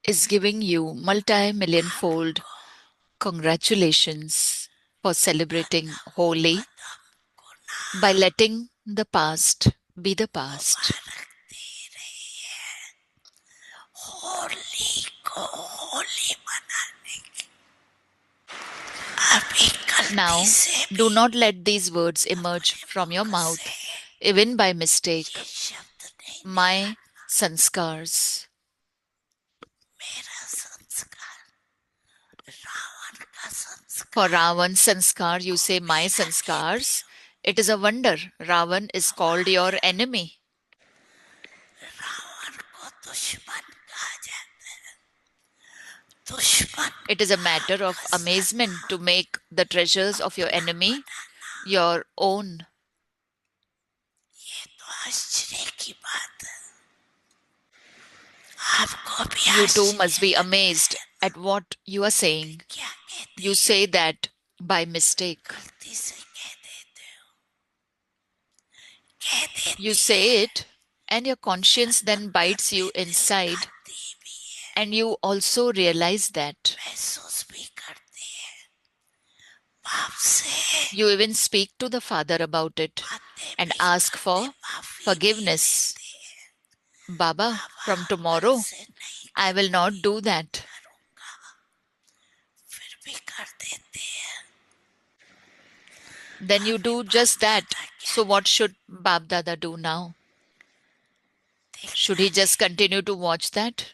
is giving you multi-million-fold congratulations for celebrating Holi by letting the past be the past. Holi को होली मनाने की अभी Now, गलती से do भी not let these words emerge अपने from your मुख mouth, से even by mistake. ये शब्द नहीं My sanskars. मेरा संस्कार रावण का संस्कार For Ravan's sanskar, you say my मेरा कहते sanskars. हो It is a wonder. Ravan is called your enemy. Ravan को दुश्मन कहा जाता है दुश्मन It is a matter of amazement to make the treasures of your enemy your own. ये तो आश्चर्य की बात है आपको भी You too must आश्चर्य be लगता amazed है at what you are saying. क्या कहते You say that by mistake. गलती से कह देते हो कह देती You say है it, and your conscience then bites you inside, आती भी है and you also realize that. महसूस भी करती है बाप से You even speak to the Father about it बातें and भी ask करते for माफी भी forgiveness. देती है Baba, from बाबा tomorrow, से नहीं I will not do that. करूंगा फिर भी कर देते हैं Then you do just that. So, what should Bab Dada do now? Should he just continue to watch that?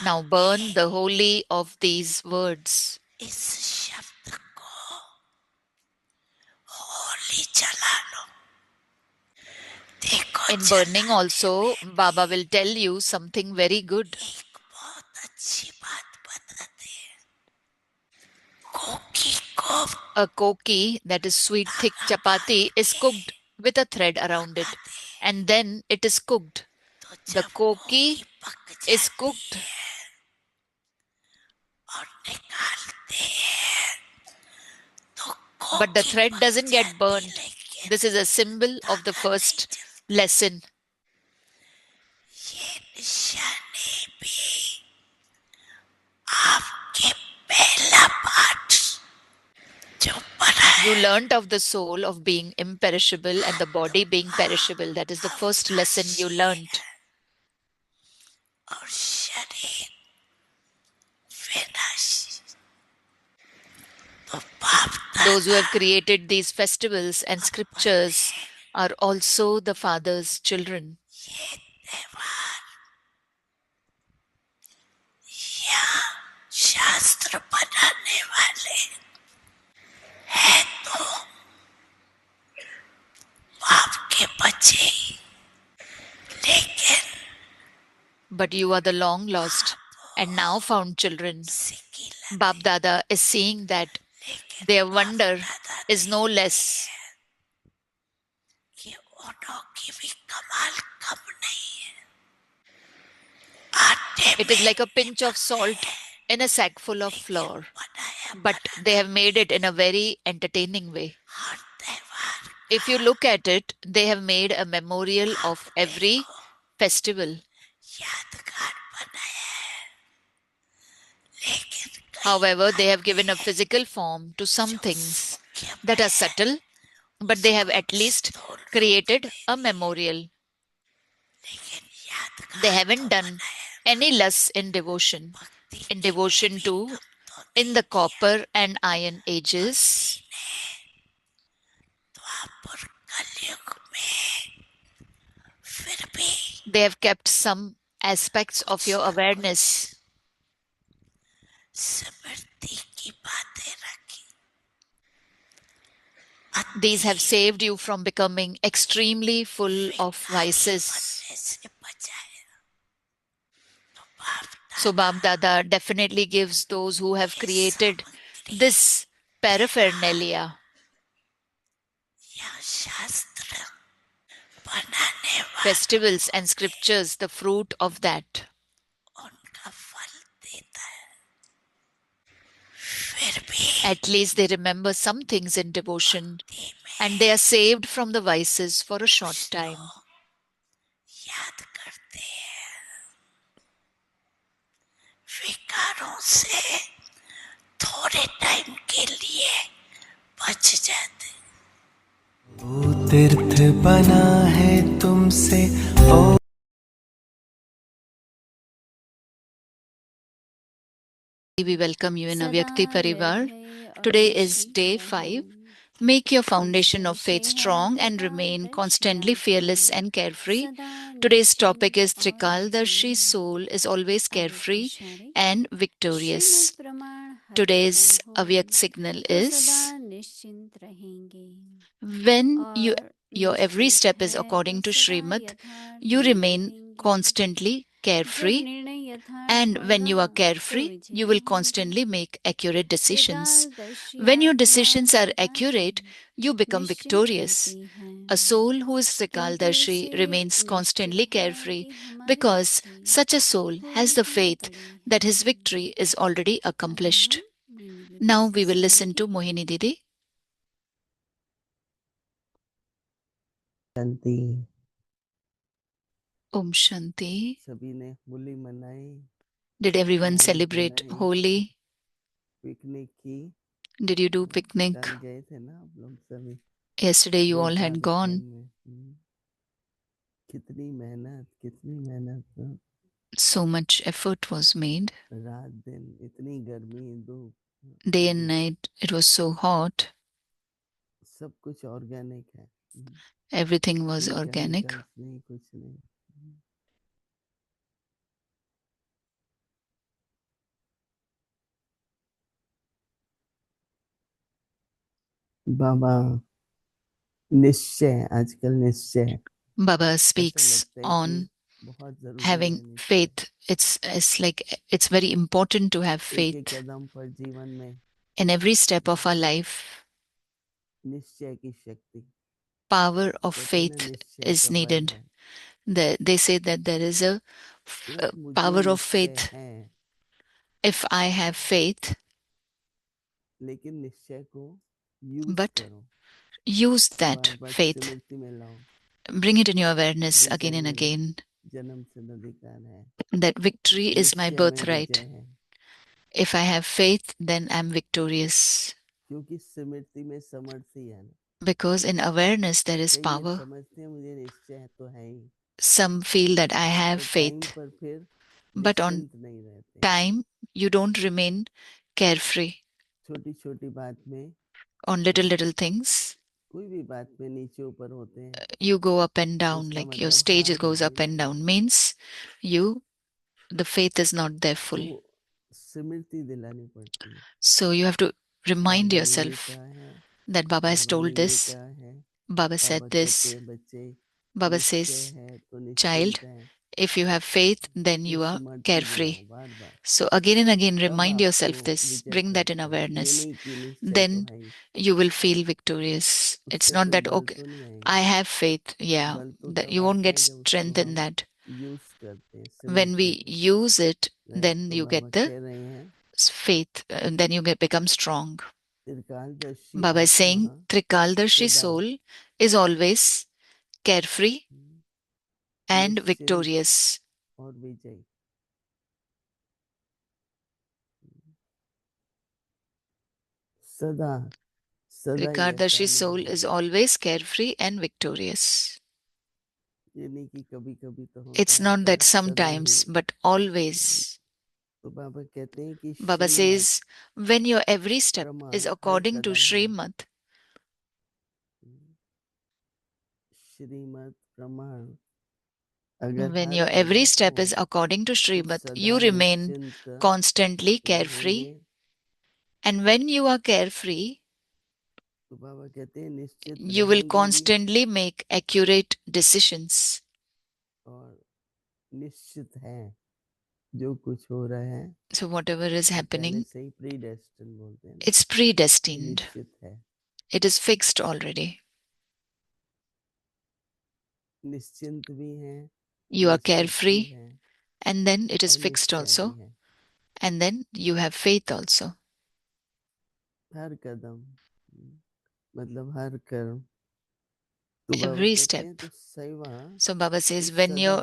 Now, burn the holy of these words. इस शब्द को होली जला लो देखो In burning, also, Baba will tell you something very good. एक बहुत अच्छी बात बताते हैं कोकी को A koki, that is sweet, thick chapati, is cooked with a thread around it, and then it is cooked. तो The जब koki कोकी पक is जाती cooked, है और निकालते हैं तो but the कोकी thread पक doesn't get जाती burnt. लेकिन This is a symbol of the धागा नहीं first जलता lesson. ये निशानी भी आपके पहला पाठ जो पढ़ा You है learnt of the soul of being imperishable and the body being perishable. That is the first lesson you learnt. और शरीर विनाशी तो बाप Those who दादा have created these festivals and scriptures are also the Father's children. ये त्योहार या शास्त्र बनाने वाले है तो बाप के बच्चे लेकिन But you are the long lost and now found children. Bab Dada is seeing that their wonder is no less. कि उनों की भी कमाल कम नहीं है आटे It is में like a pinch of salt in a sack full of flour, बनाया but they have made it in a very entertaining way. हर त्योहार If you look at it, they have made a memorial of every festival. यादगार बनाया है लेकिन However, they have given a physical form to some things that are subtle, but they have at least created a memorial. लेकिन यादगार They haven't done any less in devotion. In devotion to, in the copper and iron ages, द्वापर कलयुग में फिर भी they have kept some aspects of your awareness. स्मृति की बातें रखी These have saved you from becoming extremely full of vices. से बचाया तो बाप So Bab Dada definitely gives those who have created this paraphernalia, या शास्त्र बनाने वाले festivals and scriptures, the fruit of that. उनका फल देता है फिर भी At least they remember some things in devotion and they are saved from the vices for a short time. याद करते हैं विकारों से थोड़े टाइम के लिए बच जाते। वो तीर्थ बना है तुमसे ओ We welcome you in Avyakti Parivar. Today is day 5. Make your foundation of faith strong and remain constantly fearless and carefree. Today's topic is Trikaldarshi's soul is always carefree and victorious. Today's Avyak signal is when your every step is according to Srimad, you remain constantly carefree, and when you are carefree, you will constantly make accurate decisions. When your decisions are accurate, you become victorious. A soul who is Trikaldarshi remains constantly carefree because such a soul has the faith that his victory is already accomplished. Now we will listen to Mohini Didi. Shanti. Om Shanti. सभी ने होली मनाई, Did everyone मोहल्ली celebrate बनाई, Holi? Picnic की। Did you do picnic? कल गए थे ना आप लोग सभी Yesterday you all had देवता gone. में। कितनी मेहनत तो So much effort was made. रात दिन इतनी गर्मी धूप, Day and night it was so hot. सब कुछ ऑर्गेनिक है। Everything was कोई organic. chemicals नहीं, कुछ नहीं। बाबा निश्चय, आजकल निश्चय Baba ऐसा speaks लगता है कि on बहुत जरूरी है having निश्चय। faith. It's like it's very important to have एक एक faith कदम पर जीवन में in every step of our life. निश्चय की शक्ति, Power of कहते हैं ना faith निश्चय is का बल needed. है। They say that there is a एक मुझे power of निश्चय faith. है, If I have faith, लेकिन निश्चय को यूज but करो, use bar that bar faith, स्मृति में लाओ। bring it in your awareness Vijay again and मेरा again, जन्म सिद्ध अधिकार है, that victory is my निश्चय में birthright. विजय है, If I have faith, then I'm victorious. क्योंकि स्मृति में समर्थी है ना। Because in awareness there is कई ये power. समझते हैं मुझे निश्चय तो है ही, Some feel that I have तो टाइम faith, पर फिर but on निश्चिंत नहीं रहते। time you don't remain carefree. छोटी छोटी बात में, On little things, कोई भी बात में नीचे ऊपर होते हैं, you go up and down, इसका like your मतलब stage हार हो goes गई up and ना। down, means the faith is not there full. तो स्मृति दिलानी पड़ती है। So you have to remind बाबा ने ये yourself कहा है, that Baba has बाबा ने told ये this, कहा है, Baba said बाबा कहते this, हैं बच्चे Baba निश्चय says, है तो child, निश्चिंत है, if you have faith, then तो you are स्मृति carefree. दिलाओ बार बार। So again and again, तब remind आपको yourself this, Vijay bring that in प्राप्त होगी। ये awareness. नहीं कि निश्चय तो Then है ही, you will feel victorious. It's उससे not कोई that, बल okay, तो नहीं आएगा। I have faith. Yeah, बल तो that तब you won't आता get है जब उसको strength in हम that. यूज करते हैं When स्मृति we को। use it, राइट, then तो you बाबा get the कह रहे हैं faith, then you become strong. त्रिकालदर्शी Baba is आत्मा saying Trikaldarshi's सदा soul is always carefree and निश्चिंत victorious. और विजयी। सदा सदा ही ऐसा Trikardarshi's soul अनुभव is होगा। always carefree and victorious. ये नहीं कि कभी कभी तो होता It's है, not पर that सदा ही। sometimes, but always. तो बाबा कहते हैं कि Baba Shrimad says, when your every step प्रमाण is हर according to कदम है, Srimad, श्रीमत प्रमाण अगर when her your every Kadam step हो is according to तो Srimad, सदा you remain निश्चिंत constantly रहेंगे। carefree. And when you are carefree, तो बाबा कहते हैं निश्चित you will रहेंगे भी constantly make accurate decisions. और निश्चित है जो कुछ हो रहा है, So whatever is वो पहले happening, से ही प्रीडेस्टिन बोलते हैं ना, it's predestined. निश्चित है, It is fixed already. निश्चिंत भी है, You are निश्चित भी carefree, है and then it is और fixed निश्चय भी also. है। And then you have faith also. हर कदम मतलब हर कर्म। तो बाबा Every कहते step. हैं तो सेवा So Baba तो says, when सदा your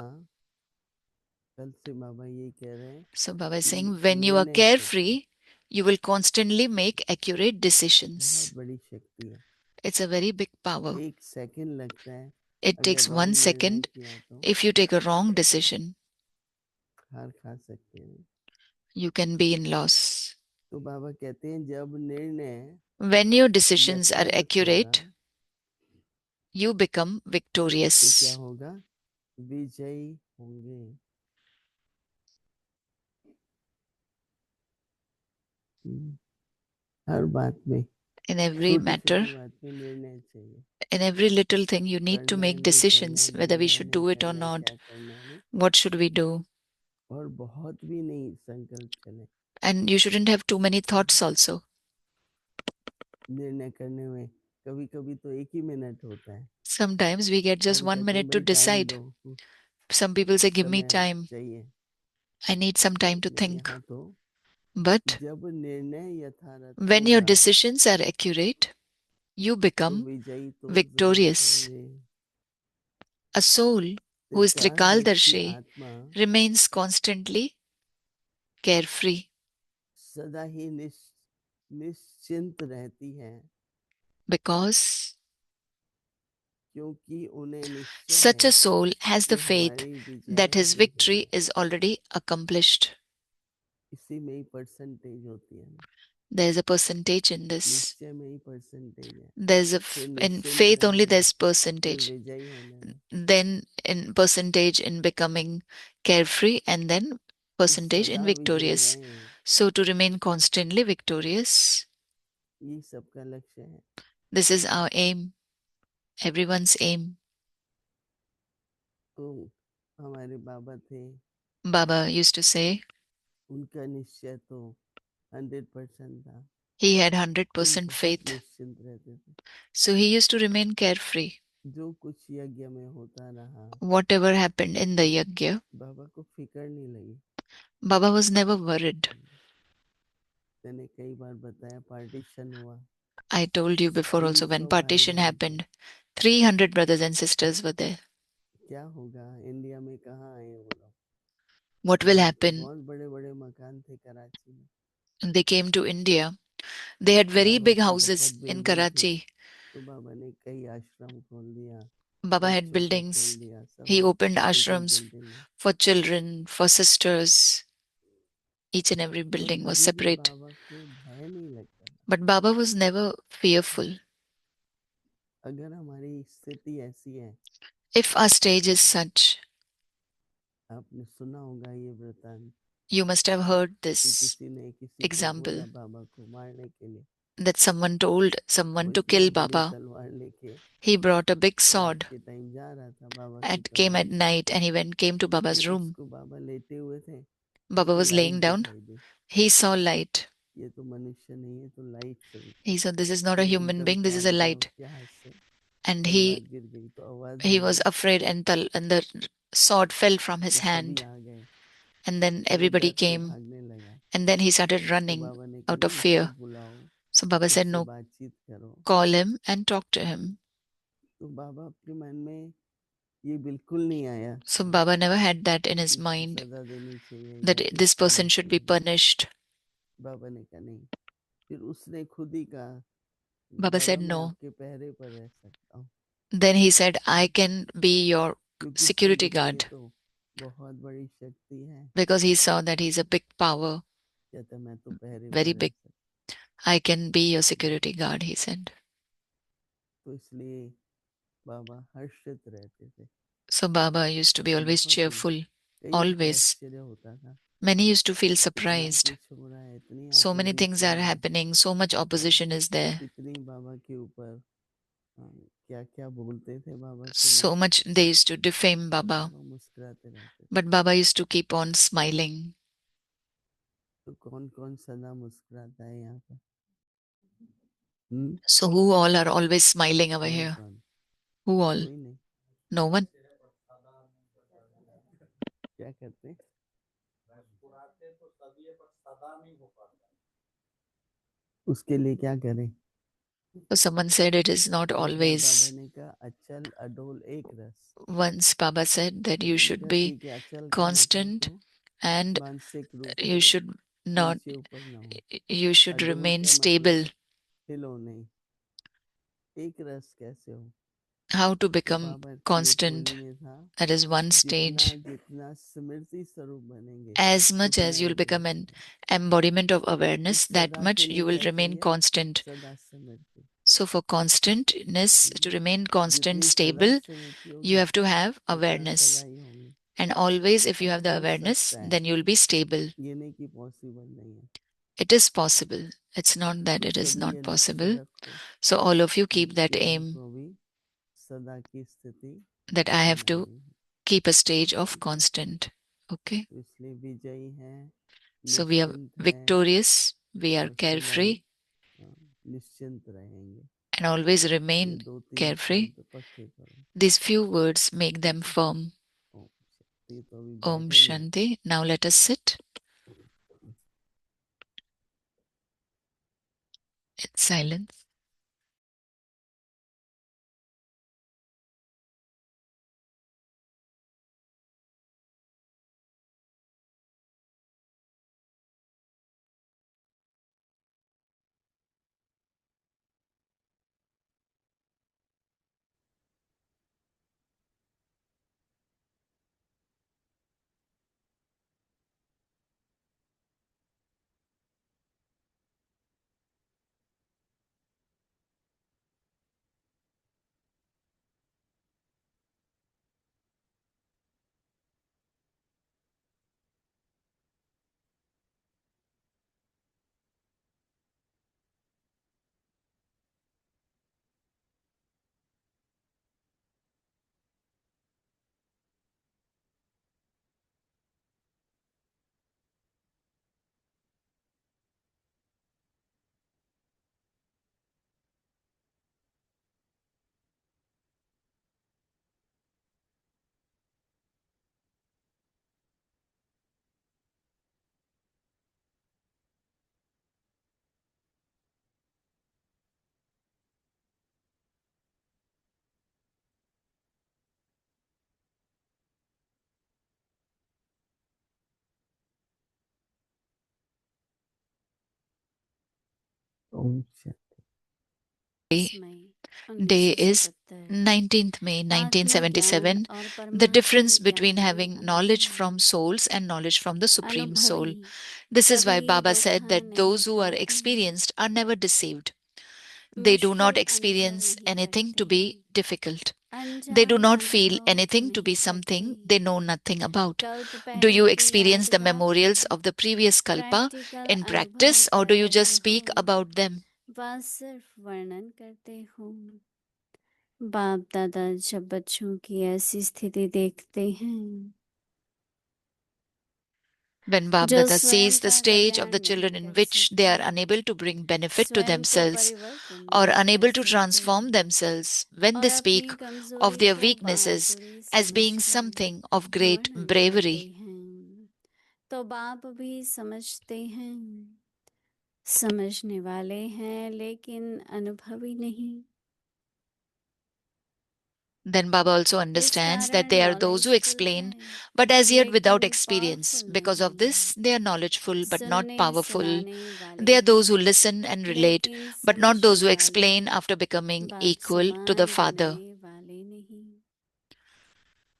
कल से बाबा ये कह रहे हैं So Baba is कि saying, when you are निर्णय से carefree, you will constantly make accurate decisions. बहुत बड़ी शक्ति है। It's a very big power. 1 second लगता है It अगर takes wrong 1 निर्णय second किया तो if you take a wrong decision. हार खा सकते हैं। You can be in loss. तो बाबा कहते हैं जब निर्णय When your decisions are यथार्थ accurate, होगा you become तो क्या victorious. होगा? विजयी होंगे। हर बात में, In every छोटी matter, छोटी बात में निर्णय चाहिए। in every little thing, you need to करना है make नहीं करना decisions है, whether we बनना है should नहीं do it or करना है, not. क्या करना है नहीं, What should we do? और बहुत भी नहीं संकल्प चले। And you shouldn't have too many thoughts also. निर्णय करने में कभी कभी तो 1 ही मिनट होता है। Sometimes we get just हम 1 कहते हैं minute to भाई टाइम decide. दो, Some people say, give me समय time. चाहिए। I need some time to think. यहाँ तो But जब निर्णय यथार्थ when your होगा decisions are accurate, you तो become विजयी तो victorious. जरूर होंगे। A soul who is त्रिकालदर्शी Trikaldarshi आत्मा remains constantly carefree सदा ही निश्चिंत रहती है because क्योंकि उन्हें निश्चय such है a soul has the कि faith हमारी that Vijay his he victory होगी। is already accomplished. इसी में ही परसेंटेज होती है। There's a percentage in this. निश्चय में ही परसेंटेज है। There's फिर in निश्चिंत faith only रहना, there's फिर percentage. विजयी होने में। Then in percentage in becoming carefree, and then तो percentage in सदा विजयी victorious. रहें, So to remain constantly victorious, ये सबका लक्ष्य है। this is our aim, everyone's aim. तो हमारे बाबा थे, Baba used to say उनका निश्चय तो 100% था। he had तो 100% बहुत faith. निश्चिंत रहते थे। So he used to remain carefree. जो कुछ यज्ञ में होता रहा, Whatever happened in the yajna, बाबा को फिक्र नहीं लगी। Baba was never worried. मैंने कई बार बताया पार्टीशन हुआ, I told you before also, when 300 भाई partition बहन थे। happened, 300 brothers and sisters were there. क्या होगा? इंडिया में कहाँ आए वो लोग? What will वहाँ तो happen? बहुत बड़े बड़े मकान थे कराची में। They came to India. They had very Baba big की houses बहुत in बिल्डिंग थी। Karachi. तो बाबा ने कई आश्रम खोल दिया, Baba had बच्चों का खोल buildings. दिया, सब He opened एक एक ashrams बिल्डिंग में। for children, for sisters. Each and every तो building was कभी भी separate. बाबा को भय नहीं लगता था। But Baba was never fearful. अगर हमारी स्थिति ऐसी है, If our stage is such, आपने सुना होगा ये वृतांत you must have heard कि this किसी ने किसी को example बोला बाबा को मारने के लिए, that someone told वो someone to इतना kill बड़ी Baba. तलवार लेके He brought a big रात sword के टाइम जा रहा था बाबा के and came कमरे at में। night, and he came to Baba's फिर room. उसको बाबा लेटे हुए थे, Baba उसको was लाइट laying down. दिखाई दी। He saw light. ये तो मनुष्य नहीं है, तो लाइट से He said, this is not a वो human एकदम being, this is a कांप गया, light. उसके हाथ से And तलवार गिर गई तो आवाज he आई was ना, afraid, and the sword fell from तो his सभी hand. आ गए। And then तो वो everybody डर के came, भागने लगा। and then he started तो running बाबा ने कहा out of नहीं, इसको fear. बुलाओ, So Baba said, इससे no, बातचीत करो। call him and talk to him. तो बाबा के मन में ये बिल्कुल नहीं आया So Baba never had that in his इसको mind, सजा देनी चाहिए that या this कुछ person करना should be चाहिए। punished. बाबा ने कहा नहीं। फिर उसने खुद ही कहा Baba बाबा said मैं no. आपके पहरे पर रह सकता हूँ, Then he said, I can be your क्योंकि उसने security देखा ये guard, तो बहुत बड़ी शक्ति है। because he saw that he's a big power, कहता मैं तो पहरे very पर रह big. सकता। I can be your security guard, he said. तो इसलिए बाबा हर्षित रहते थे। So Baba used to be always बहुत ही cheerful, कईयों को always. आश्चर्य होता था, Many used to feel इतना surprised. कुछ हो रहा है, इतनी So many things are opposition है, happening, so much opposition is there. इतनी बाबा के ऊपर क्या क्या बोलते थे बाबा के So लोग। much they used to defame Baba. बाबा मुस्कुराते रहते थे। But Baba used to keep on smiling. तो कौन कौन सदा मुस्कुराता है यहाँ पर? So who all are always smiling over कौन here? कौन? Who all? कोई नहीं। No one? क्या करते हैं? उसके लिए क्या करें? So someone said it is not एक बार always. बाबा ने कहा अचल अडोल एक रस। Once Baba said that you मैंने should कहा be ठीक है, अचल का मतलब constant तो and मानसिक रूप you से should not, नीचे ऊपर ना हो। you should अडोल remain का stable. मतलब हिलो नहीं। एक रस कैसे हो? How to तो become बाबा की एक constant? वाणी में था, That is one जितना stage. जितना स्मृति स्वरूप बनेंगे As much उतना as you'll become aggressive an है। embodiment of तो awareness, that सदा much के you लिए will क्या remain चाहिए? constant. सदा स्मृति। So for constantness, to remain constant, जितनी सदा stable, स्मृति you होगी have to have उतना सदा awareness. ही होंगे। And always, if you have the हो awareness, सकता है, then you'll be stable. ये नहीं कि पॉसिबल नहीं है। It is possible. It's not that तो it is सभी not ये लक्ष्य possible. रखो So all of you keep कि that aim हमको भी सदा की स्थिति that I have to बनानी है। keep a stage of ठीक है, constant. Okay? तो इसलिए विजयी हैं, So we are निश्चिंत हैं victorious, we are और सदा ही carefree, निश्चिंत रहेंगे। and always ये remain 2-3 carefree. शब्द पक्के करो। These few words make them firm. ओम शक्ति। तो अभी Om बैठेंगे। Shanti. Now let us sit in silence. Om Shanti. Day is 19th May 1977. The difference between having knowledge from souls and knowledge from the Supreme Soul. This is why Baba said that those who are experienced are never deceived. They do not experience anything to be difficult. They do not feel anything to be something they know nothing about. Do you experience the memorials of the previous Kalpa in practice, or do you just speak about them? वह सिर्फ वर्णन करते हो। बाप दादा जब बच्चों की ऐसी स्थिति देखते हैं When Bab जो Dada स्वयं sees the का stage of कल्याण the नहीं children in कर which they are सकते, unable to bring benefit to स्वयं को themselves परिवर्तन or नहीं unable कर to सकते transform themselves, when they और speak अपनी of कमजोरी their को weaknesses बहादुरी as being समझकर something of great वर्णन करते bravery, हैं, तो बाप भी समझते हैं। समझने वाले हैं लेकिन अनुभवी नहीं। then Baba also इस understands that कारण they are those who knowledgeful explain, है but as yet without लेकिन experience. पावरफुल Because of नहीं, this, they are knowledgeful but not सुनने powerful. सुनाने वाले They are those who हैं listen and relate, लेकिन but not those who समझने वाले explain after becoming बाप equal to the समान Father. बनाने वाले नहीं।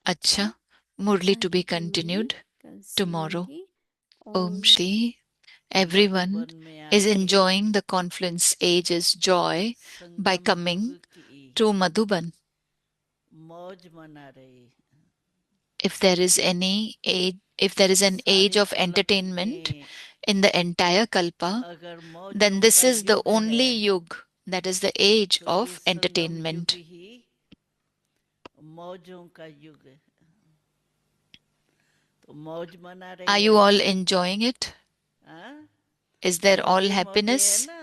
Acha, Murli to आगे be की मुरली continued कल tomorrow. सुनेंगे। Om ओम Shri. Everyone मधुबन में is आके enjoying the confluence age's joy by Sangam coming युग की to Madhuban. मौज मना रही। If there is any age, if there is an age सारे of कल्प entertainment में in the entire Kalpa, अगर then मौजों this का is the युग only है yug, that is the age तो ये of संगम युग entertainment. ही मौजों का युग है। तो मौज मना Are रही you है all ना। enjoying it? हाँ? Is there all मौजे मौजे है happiness? ना।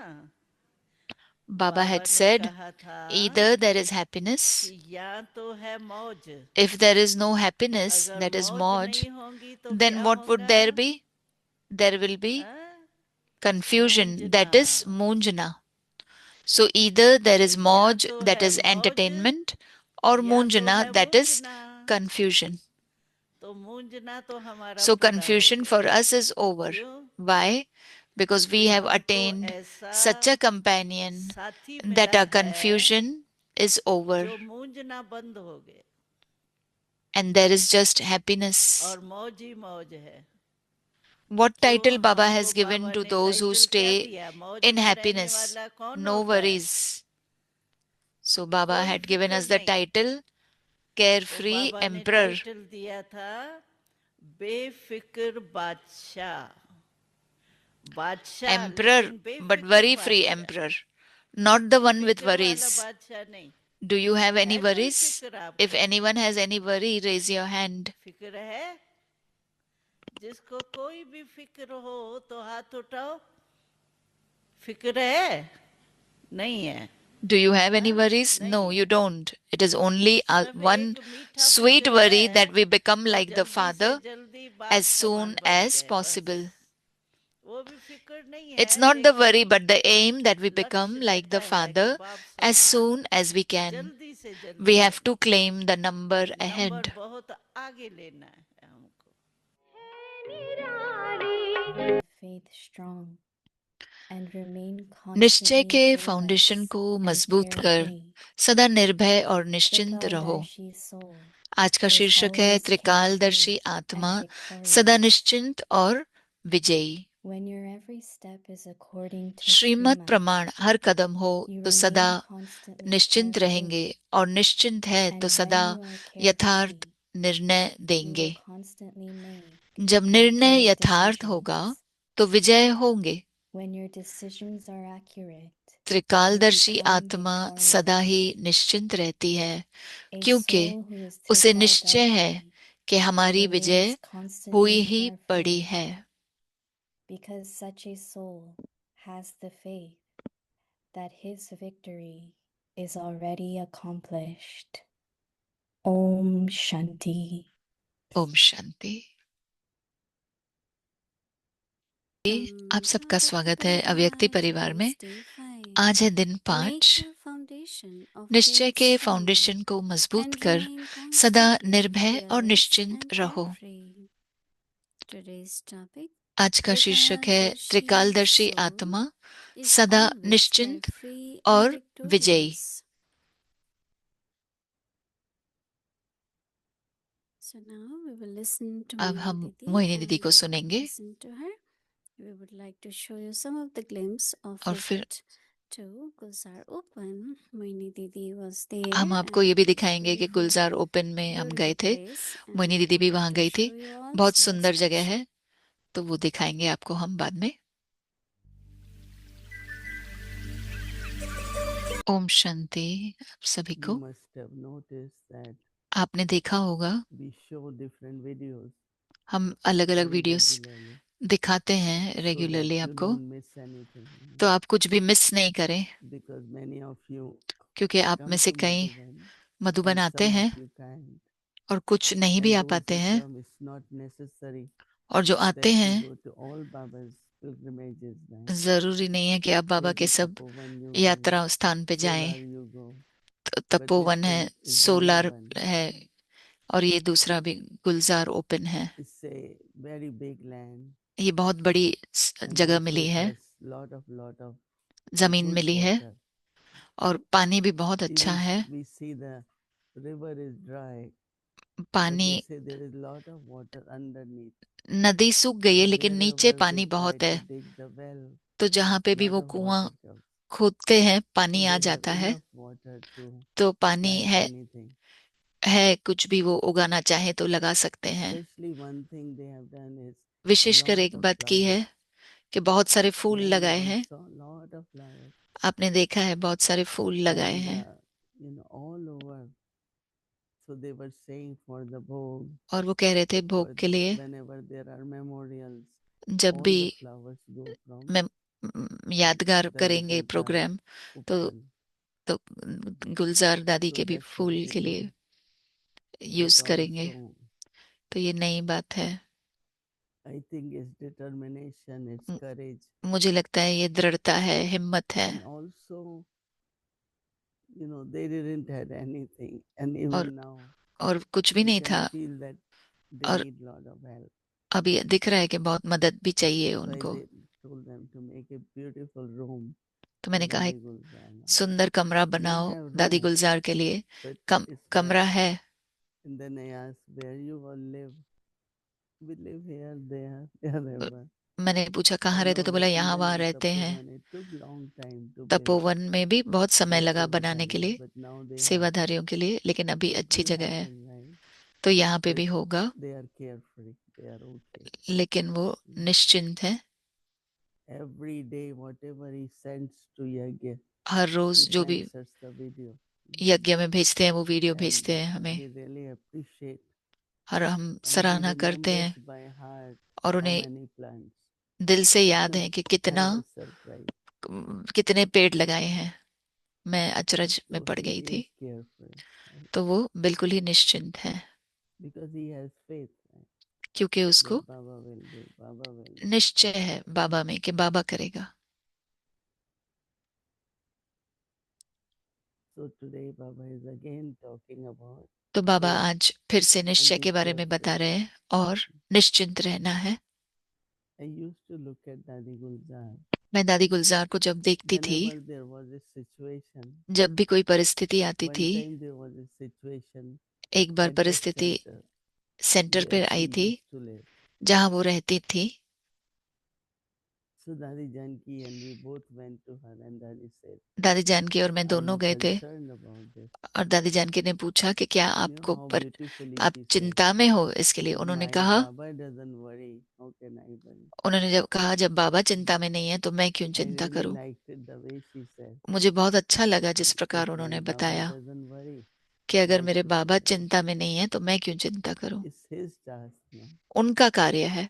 Baba बाबा had ने said, कहा था either there is कि happiness. या तो है मौज, If there is no happiness, अगर that is मौज Moj, नहीं होंगी तो then क्या what would होगा? there be? There will be हाँ? confusion, that मूंजना। is Munjana. So either there is या Moj, तो that है is मौज entertainment, or या तो Munjana, है that is मूंजना। confusion. तो मूंजना तो हमारा So पूरा हो confusion for गया। us is over. क्यों? Why? Because we कि have हमको attained ऐसा such a companion साथी that मिला our है confusion is over जो मूंजना बंद हो गए and there is just happiness. और मौज ही मौज है। What title क्यों Baba हमको has given बाबा to ने those who टाइटल क्या stay दिया? मौज in में रहने happiness? वाला कौन No होता है? worries. So Baba कोई had given फिक्र us the नहीं। title तो Carefree बाबा ने Emperor. टाइटल दिया था बेफिक्र बादशाह। बादशाह Emperor, लेकिन but बेफिक्र worry-free बादशाह। emperor. Not the one with फिक्र वाला worries. बादशाह नहीं। Do you have any है कोई worries? फिक्र If आपको? anyone has any worry, raise your hand. फिक्र है? जिसको कोई भी फिक्र हो तो हाथ उठाओ। फिक्र है? नहीं है। Do you have any हाँ? worries? नहीं No, you है। don't. It is only सिर्फ one एक मीठा sweet फिक्र worry है that we become कि like the जल्दी से Father जल्दी as बाप soon समान बन as जाए बस। possible. वो भी फिक्र नहीं It's है not the लेकिन worry, but the aim that we become लक्ष्य like the रखा है कि Father बाप as समान soon as we can. जल्दी से We जल्दी have to बने। claim the number number ahead. बहुत आगे लेना है हमको। faith strong and remain निश्चय constantly के fearless फाउंडेशन को and मजबूत कर carefree. सदा निर्भय और निश्चिंत रहो। Trikaldarshi soul आज का is शीर्षक है always त्रिकालदर्शी carefree आत्मा and victorious. सदा निश्चिंत और विजयी। When your every step is according to Shrimad Srimad, प्रमाण हर कदम हो you तो सदा remain constantly निश्चिंत रहेंगे carefree, और निश्चिंत है तो and सदा when you are यथार्थ carefree, निर्णय you देंगे। will constantly make जब निर्णय accurate यथार्थ होगा decisions. तो विजय होंगे। When your decisions are accurate, you त्रिकालदर्शी become आत्मा सदा victorious. ही निश्चिंत रहती है A क्योंकि soul who is उसे निश्चय है Trikaldarshi कि हमारी विजय remains हुई constantly ही पड़ी carefree है। because such a soul has the faith that his victory is already accomplished. Om Shanti. Om Shanti. आप सबका स्वागत है अव्यक्ति परिवार में। आज है दिन 5। निश्चय के फाउंडेशन को मजबूत कर सदा निर्भय और निश्चिंत रहो। आज का शीर्षक है त्रिकालदर्शी आत्मा सदा निश्चिंत और विजयी। अब हम मोहिनी दीदी को सुनेंगे और फिर हम आपको ये भी दिखाएंगे कि गुलजार ओपन में हम गए थे। मोहिनी दीदी भी वहां गई थी। बहुत सुंदर जगह है, तो वो दिखाएंगे आपको हम बाद में। ओम शांति आप सभी You को। must have noticed that आपने देखा होगा we show different videos हम अलग अलग very वीडियोस regularly दिखाते हैं so रेगुलरली that you आपको, don't miss anything. तो आप कुछ भी मिस नहीं करें, Because many of you क्योंकि आप में come से to कई Madhuban मधुबन and आते some हैं of you can't. और कुछ नहीं भी And आ those पाते who हैं, come, it's not necessary और जो आते that you हैं go to all Baba's pilgrimages then. जरूरी नहीं है कि आप बाबा के Maybe सब Tapovan you यात्रा go, स्थान पे जाएं। Solar you go, but this Tapovan है, one is सोलार Vrindavan. है, और ये दूसरा भी गुलजार ओपन है। It's a very big land ये बहुत बड़ी and जगह also मिली it है, has lot of जमीन good मिली है, water. और पानी भी बहुत अच्छा Even है। we see the river is dry, but पानी, they say there is lot of water underneath. नदी सूख गई है So लेकिन नीचे wherever पानी they try बहुत है, to dig the well, तो जहाँ पे भी lot वो of कुआं water comes. खोदते हैं So पानी आ they have जाता है। enough water to तो पानी plant है, anything. कुछ भी वो उगाना चाहे तो लगा सकते हैं। Especially one thing they have done is विशेषकर lot एक of बात की है flowers. कि बहुत सारे फूल Yeah, लगाए you हैं। saw lot of flowers. आपने देखा है बहुत सारे फूल लगाए And हैं। all over. So they were saying for the Bhog, और वो कह रहे थे भोग for के लिए whenever there are memorials, जब all भी the flowers go from मैं यादगार the करेंगे little plant प्रोग्राम, तो Uppan. तो गुलजार दादी So के भी that's what फूल they के do. लिए But यूज करेंगे। also, तो ये नई बात है। I think it's determination, it's म- courage, मुझे लगता है ये दृढ़ता है, हिम्मत है। and also they didn't had anything, and और even now कुछ भी you नहीं can था, feel that they और need lot of help. अभी दिख रहा है कि बहुत मदद भी चाहिए That's why उनको। they told them to make a beautiful room तो for मैंने कहा एक Dadi Gulzana. सुंदर कमरा They बनाओ have दादी room, गुलजार के लिए। but it's कमरा not. है। And then I asked, where you all live? We live here, there, wherever. मैंने पूछा कहाँ All रहते, over तो बोला यहाँ even वहाँ in रहते हैं। Tapovan, it took long time to build Tapovan में भी बहुत समय for लगा बनाने के Sevadari, लिए, but now they have. सेवाधारियों के लिए, लेकिन अभी So it अच्छी will जगह है। happen, right? तो यहाँ पे But भी होगा, they are carefree, they are okay. लेकिन वो निश्चिंत है। Every day, whatever he sends to Yagya, her he रोज जो भी sends us the video. यज्ञ में भेजते हैं वो वीडियो And भेजते हैं हमें, we really appreciate, और हम and he सराहना करते remembers हैं, by heart और how उन्हें many plants. दिल से याद है कि I कितना was surprised. कितने पेड़ लगाए हैं। मैं अचरज में So पड़ he गई is थी। carefree, right? तो वो बिल्कुल ही निश्चिंत है, Because he has faith, right? क्योंकि उसको That Baba will do, Baba will do, निश्चय Baba है will do. बाबा में कि बाबा करेगा। So today Baba is again talking about तो बाबा faith आज फिर से and निश्चय be के बारे में बता carefree. रहे हैं और निश्चिंत रहना है। I used to look at Dadi Gulzar. मैं दादी गुलजार को जब देखती थी, Whenever there was a situation, जब भी कोई परिस्थिति आती one थी, time there was a situation एक बार at that परिस्थिति center सेंटर where पर she आई थी used to live. जहां वो रहती थी। So Dadi Janki and we both went to her, and Dadi said, दादी जानकी और मैं "Are दोनों you गए थे, concerned about this?" और दादी जानकी ने पूछा कि क्या You know आपको how पर beautifully आप she said, चिंता में हो इसके लिए। "If उन्होंने my कहा, Baba doesn't worry, how can I worry?" उन्होंने जब कहा जब बाबा चिंता में नहीं है तो मैं क्यों I चिंता really करूं। liked it the way she said, मुझे बहुत अच्छा लगा जिस "If प्रकार my उन्होंने Baba बताया doesn't worry, कि अगर why मेरे should I बाबा worry? चिंता में नहीं है तो मैं क्यों चिंता करूं। It's his task, no? उनका कार्य है।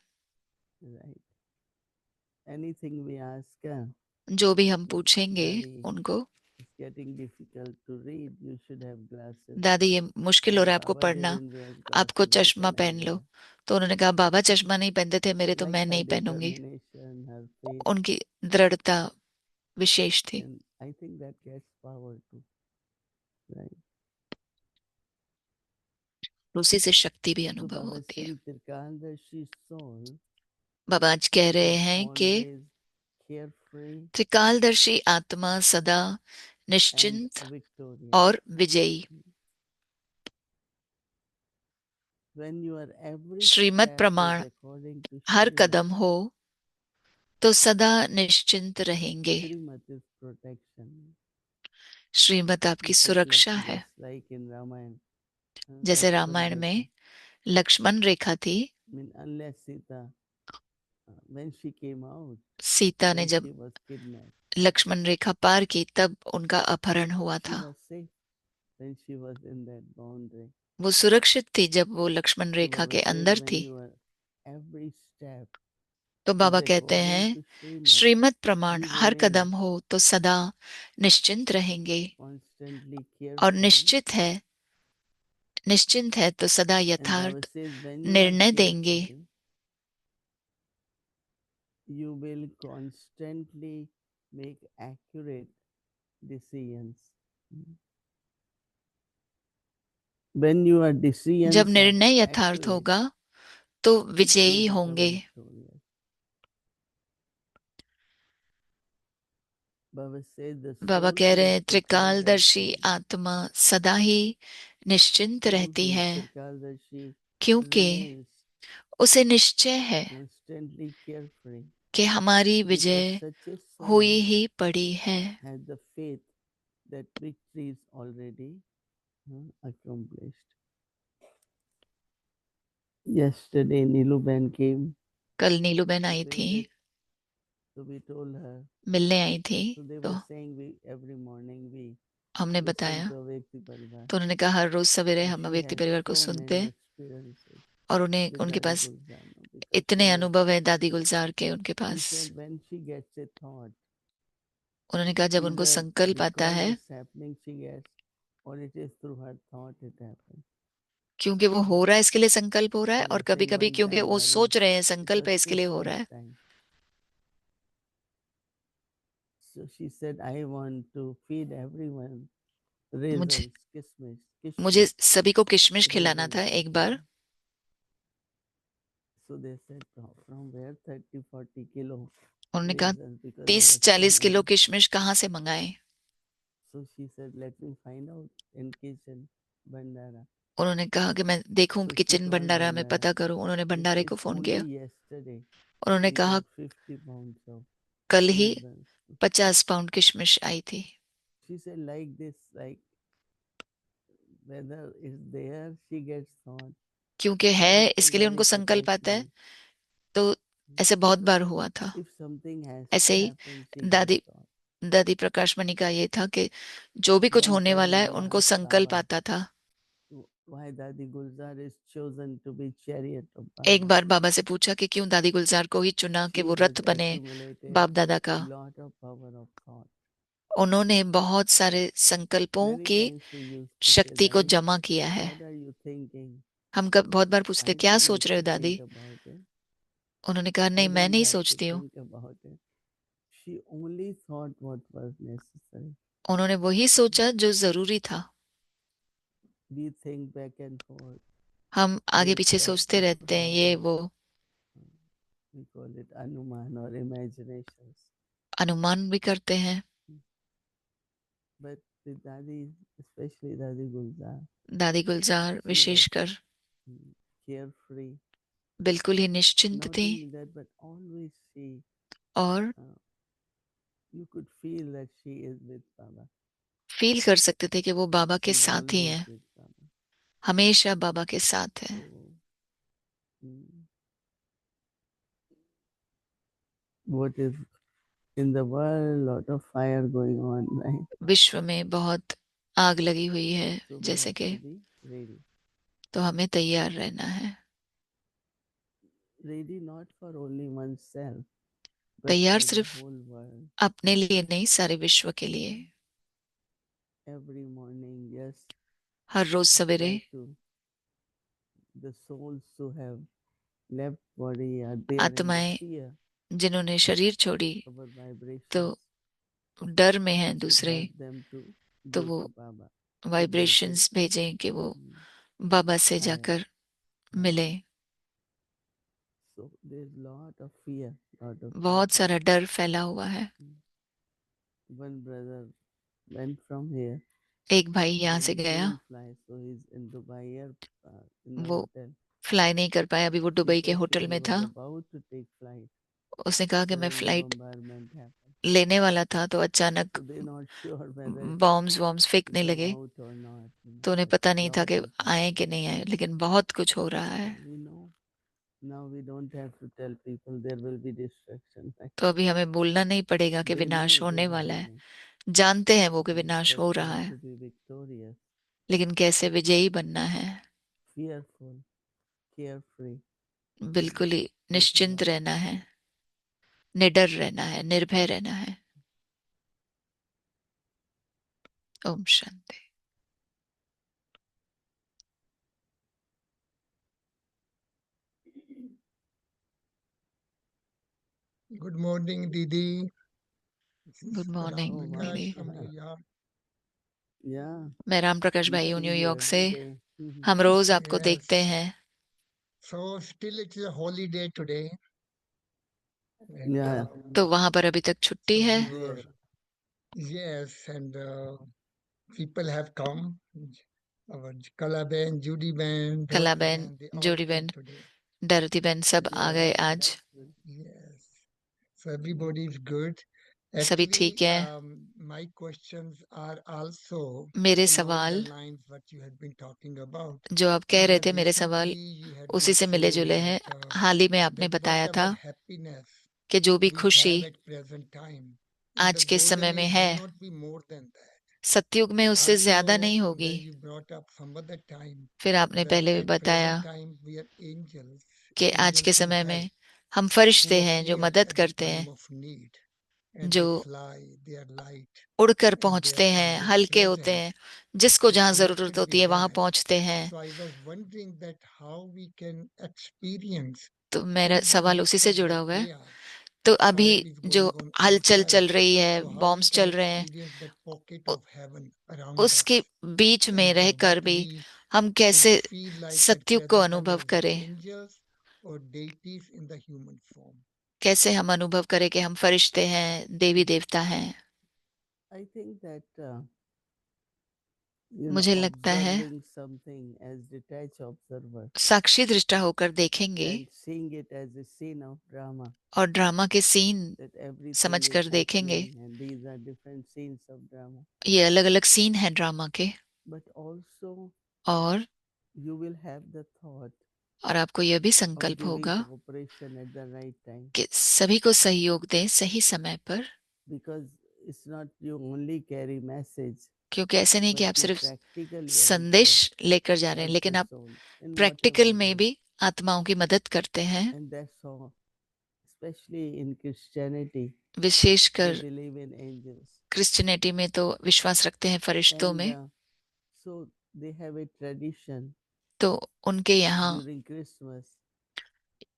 Right? Anything we ask her, जो भी हम पूछेंगे Daddy, उनको, it's getting difficult to read. You should have glasses. दादी ये मुश्किल हो My रहा है आपको Baba पढ़ना, didn't wear आपको glasses. How चश्मा can I पहन लो। wear? तो उन्होंने कहा बाबा चश्मा नहीं पहनते थे मेरे, तो Like मैं her नहीं पहनूंगी। determination, her faith, उनकी दृढ़ता विशेष थी। and I think that gets power too, right? उसी से शक्ति भी So अनुभव Baba is होती है। saying Tirkandarshi soul बाबा आज कह रहे is हैं कि always carefree त्रिकालदर्शी आत्मा सदा and निश्चिंत victorious. और विजयी। When your every Shrimad step is प्रमाण according to हर Srimad, कदम हो तो सदा निश्चिंत रहेंगे। Srimad is protection. श्रीमत आपकी Keep it सुरक्षा है। just like in Ramayana. जैसे Lakshman रामायण में Rekha. लक्ष्मण रेखा थी। I mean, unless Sita, when she came out, Sita ने then जब she was kidnapped. लक्ष्मण रेखा पार की तब उनका अपहरण हुआ She था। was safe when she was in that boundary. वो सुरक्षित थी जब वो लक्ष्मण So रेखा Baba के says अंदर when थी। your every step तो is बाबा कहते according हैं to Srimad, श्रीमत प्रमाण you हर remain कदम हो तो सदा निश्चिंत रहेंगे, constantly और carefree. निश्चिंत है तो सदा And Baba यथार्थ says when you are निर्णय देंगे। carefree, you will constantly make accurate decisions. When your जब decisions are निर्णय यथार्थ accurate, होगा तो it will विजयी become होंगे। victorious. Baba says the Baba soul कह रहे is हैं त्रिकालदर्शी Trikaldarshi. आत्मा सदा ही निश्चिंत रहती Simply है, Trikaldarshi क्योंकि remains उसे निश्चय है constantly carefree. कि हमारी Because विजय such a हुई soul ही पड़ी है। has the faith that victory is already accomplished. Yesterday, Niluban came कल नीलूबेन to आई थी, visit, so we told her. मिलने आई थी। So they तो were saying we every morning we हमने listen बताया, to Avyakti Parivar. तो उन्होंने कहा हर रोज सवेरे So हम she व्यक्ति had परिवार को so सुनते many हैं, experiences और with उनके Dadi पास Gulzar. Because इतने she अनुभव है दादी गुलजार के उनके she pass. said when she gets a thought, उन्होंने कहा जब उनको either संकल्प आता because है, it's happening she gets, or it is through her thought it happens. क्योंकि वो हो रहा है इसके लिए संकल्प हो रहा है, She और was कभी saying कभी one क्योंकि time, वो Daddy, सोच रहे हैं it संकल्प was है इसके लिए हो रहा Christmas है। time. So she said, I want to feed everyone मुझे raisins, kishmish, मुझे kishmish, सभी को किशमिश खिलाना raisins. था एक बार। So they said, from where 30-40 kilo उन्होंने कहा raisins because they were so 30-40 kilo many. किशमिश कहाँ से मंगाए। So she said, let me find out in kitchen Bandara. उन्होंने कहा कि मैं देखूं So she किचन called भंडारा में Bandara. पता करूं। उन्होंने She भंडारे said, को फोन only किया। yesterday उन्होंने we कहा got 50 pounds of कल ही raisins. 50 पाउंड किशमिश आई थी। She said, like this, like whether it's there, she gets thought. क्योंकि है That's a इसके लिए उनको very संकल्प आता है। attachment. तो ऐसे बहुत बार हुआ था। If something has ऐसे to he happen, she gets दादी thought. दादी प्रकाश मणि का ये था कि जो भी कुछ One होने time वाला है I उनको asked संकल्प Baba, आता था। why Dadi Gulzar is chosen to be chariot of एक Baba. बार बाबा से पूछा कि क्यों दादी गुलजार को ही चुना कि She वो has रथ बने accumulated बाप दादा का। lot of power of thought. उन्होंने बहुत सारे संकल्पों Many की times she used to say, शक्ति को Dadi, जमा किया है। what are you thinking? हम कब बहुत बार पूछते I क्या don't सोच need रहे हो to दादी। think about it. उन्होंने कहा I नहीं मैं don't नहीं have to सोचती हूँ। think about it. She only thought what was necessary. उन्होंने वही सोचा जो जरूरी था। We think back and forth. हम आगे We पीछे सोचते practice रहते हैं ये वो। we call it anuman or imaginations. अनुमान भी करते हैं। But with Dadi, especially Dadi Gulzar, दादी गुलजार she was विशेषकर carefree. बिल्कुल ही निश्चिंत Not थी। only that, but always she, और you could feel that she is with Baba. Feel कर सकते थे कि वो बाबा के She's साथ ही always हैं। with Baba. हमेशा बाबा के साथ हैं। So, what is in the world, lot of fire going on, right? विश्व में बहुत आग लगी हुई है So we जैसे have कि, to be ready. तो हमें तैयार रहना है। Ready not for only oneself, but तैयार for the सिर्फ whole world. अपने लिए नहीं, सारे विश्व के लिए। Every morning, yes, हर रोज सवेरे try to the souls who have left body are there in the आत्माएं fear. जिन्होंने शरीर छोड़ी Our तो vibrations डर में हैं should दूसरे, help them to तो go वो to Baba. वाइब्रेशंस भेजें कि वो बाबा से Fire. जाकर मिले। So there's lot of fear, lot of fear. बहुत सारा डर फैला हुआ है। One brother went from here. एक भाई यहाँ He से गया, couldn't fly, so he's in Dubai air, in the वो hotel. फ्लाई नहीं कर पाया। अभी वो He दुबई के said that होटल he में was था। about to take flight. उसने कहा कि मैं Suddenly फ्लाइट bombardment happened. लेने वाला था तो अचानक So they're not sure whether bombs to फेंकने come लगे। out or not. तो उन्हें But पता नहीं था lot कि of आए happened. कि नहीं आए, लेकिन बहुत कुछ हो रहा है। So we know now we don't have to tell people there will be destruction. तो अभी हमें बोलना नहीं पड़ेगा कि They विनाश know, होने they वाला know. है। जानते हैं वो कि विनाश But हो how रहा है, to be victorious, लेकिन कैसे विजयी बनना है। fearful, carefree. बिल्कुल ही With निश्चिंत Baba. रहना है, निडर रहना है, निर्भय रहना है। Om Shanti. Good morning, Didi. This is good Ram morning Oh, Prakash दीदी। from wow. New York. Yeah, मैं राम प्रकाश we भाई हूँ see you न्यूयॉर्क से। every day. हम रोज आपको Yes. देखते हैं। So still it's a holiday today. And, Yeah. तो वहां पर अभी तक छुट्टी so है। we were, yes, and people have come. Our Kalaben, Judy Ben, कला Dorothy बहन, Ben, they all जोड़ी came बहन, today. डरती बहन सब आ Yeah, गए आज। that's good. Yes. So everybody is good. सभी Actually, ठीक है। my questions are also मेरे along the सवाल lines what you had been talking about. जो आप कह रहे Because थे, मेरे recently सवाल you had उसी been से मिले जुले saying हैं। that हाल ही में आपने that बताया था whatever happiness कि जो भी we खुशी have at present time in आज the के golden समय में age है, will not be more than that. सतयुग में उससे ज्यादा नहीं Also, होगी। then you brought up some other time फिर आपने that पहले भी at बताया present time we are angels, कि आज angels के who समय help, में हम who फरिश्ते हैं जो appear मदद at the करते time हैं, of need, and जो they fly, they are light, उड़कर and they पहुंचते are हैं, always हल्के होते present. हैं, जिसको So जहां जरूरत connected होती with है वहां that, पहुंचते हैं। so I was wondering that how we can experience तो मेरा in the सवाल उसी midst से of जुड़ा that हुआ है chaos तो अभी fire is जो going on हलचल चल inside. रही है, So how we bombs can चल रहे हैं, experience that pocket उ- of heaven around उसके us, बीच में and रहकर what भी we हम should कैसे feel like that सत्युग को whether them अनुभव as the करें, angels or deities in the human form. कैसे हम अनुभव करें कि हम फरिश्ते हैं, देवी देवता हैं। I think that मुझे लगता है observing something as detached observer साक्षी दृष्टा होकर देखेंगे and seeing it as a scene of drama, और ड्रामा के सीन that everything is समझकर देखेंगे। happening and these are different scenes of drama. ये अलग अलग सीन है ड्रामा के। But also और you will have the thought आपको यह भी of संकल्प giving होगा cooperation at the right time, कि सभी को सहयोग दें सही समय पर, because it's not you only carry message, क्योंकि ऐसे नहीं कि but आप you सिर्फ practically संदेश also लेकर जा रहे हैं, help लेकिन the आप soul in प्रैक्टिकल whatever में way. भी आत्माओं की मदद करते हैं। And that's all. Especially in Christianity, we विशेषकर believe in angels. क्रिश्चियनिटी में तो विश्वास रखते हैं फरिश्तों And में। so they have a tradition तो उनके यहाँ during Christmas.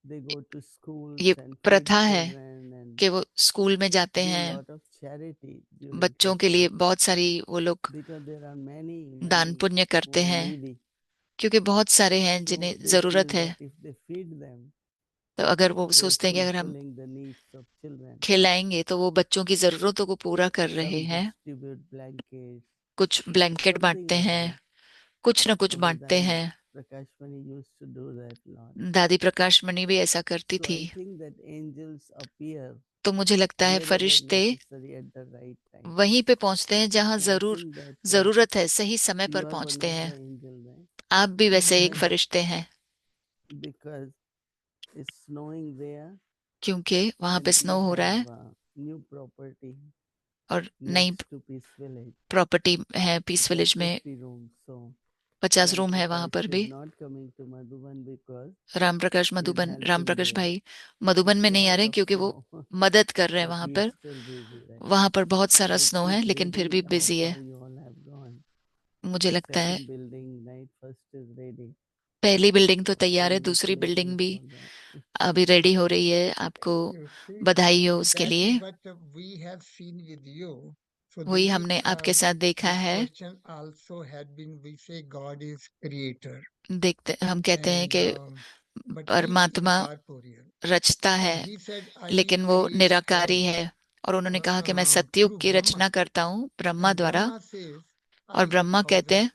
They go to schools ये and feed प्रथा है children and कि वो स्कूल में जाते do a हैं, lot of charity during बच्चों के लिए Christmas, बहुत सारी वो लोग because there are many दान पुण्य who करते are हैं, needy. क्योंकि बहुत सारे हैं So जिन्हें they जरूरत feel है। that if they feed them, तो अगर वो they're सोचते हैं कि अगर हम fulfilling the needs of children. खिलाएंगे तो वो बच्चों की जरूरतों को पूरा कर रहे Some हैं। distribute blankets, कुछ ब्लैंकेट something बांटते like हैं, that. कुछ न कुछ Our बांटते Dadi हैं। Prakashmani used to do that lot. दादी प्रकाश मणि भी ऐसा करती So थी। I think that angels appear तो मुझे लगता है wherever फरिश्ते necessary at the right time. वहीं पे पहुंचते हैं जहां So I think that जरूरत है, सही समय पर you are one पहुंचते of the हैं। angel, right? आप भी वैसे एक Yes. फरिश्ते हैं, Because it's snowing there क्योंकि वहां and पे स्नो we हो रहा है have new property और नई next to Peace Village, property है पीस विलेज में। 50 rooms. So 50 Ram रूम है वहां पर Prakash भी। is not coming to Madhuban because Ram Prakash he is Madhuban, Ram helping Prakash there. भाई मधुबन में It's नहीं आ lot रहे of क्योंकि वो snow, मदद कर रहे हैं but वहां he is पर। still busy, right? वहां पर बहुत सारा So स्नो है keep लेकिन फिर ready भी how बिजी है। far you all have gone. मुझे लगता है Second building, right? First is ready. पहली बिल्डिंग तो तैयार है, दूसरी बिल्डिंग Congratulations भी for that. अभी रेडी हो रही है। आपको You see, बधाई हो उसके that लिए। is what we have seen with you. So वही Didi, हमने आपके साथ देखा this है। question also had been, we say God is creator देखते हम कहते हैं and कि but he is परमात्मा incorporeal. रचता And है he said, I will लेकिन वो create निराकारी heaven है। और उन्होंने कहा कि मैं सतयुग through की Brahma. रचना करता हूँ ब्रह्मा And द्वारा। Brahma says, I और have ब्रह्मा कहते 1,000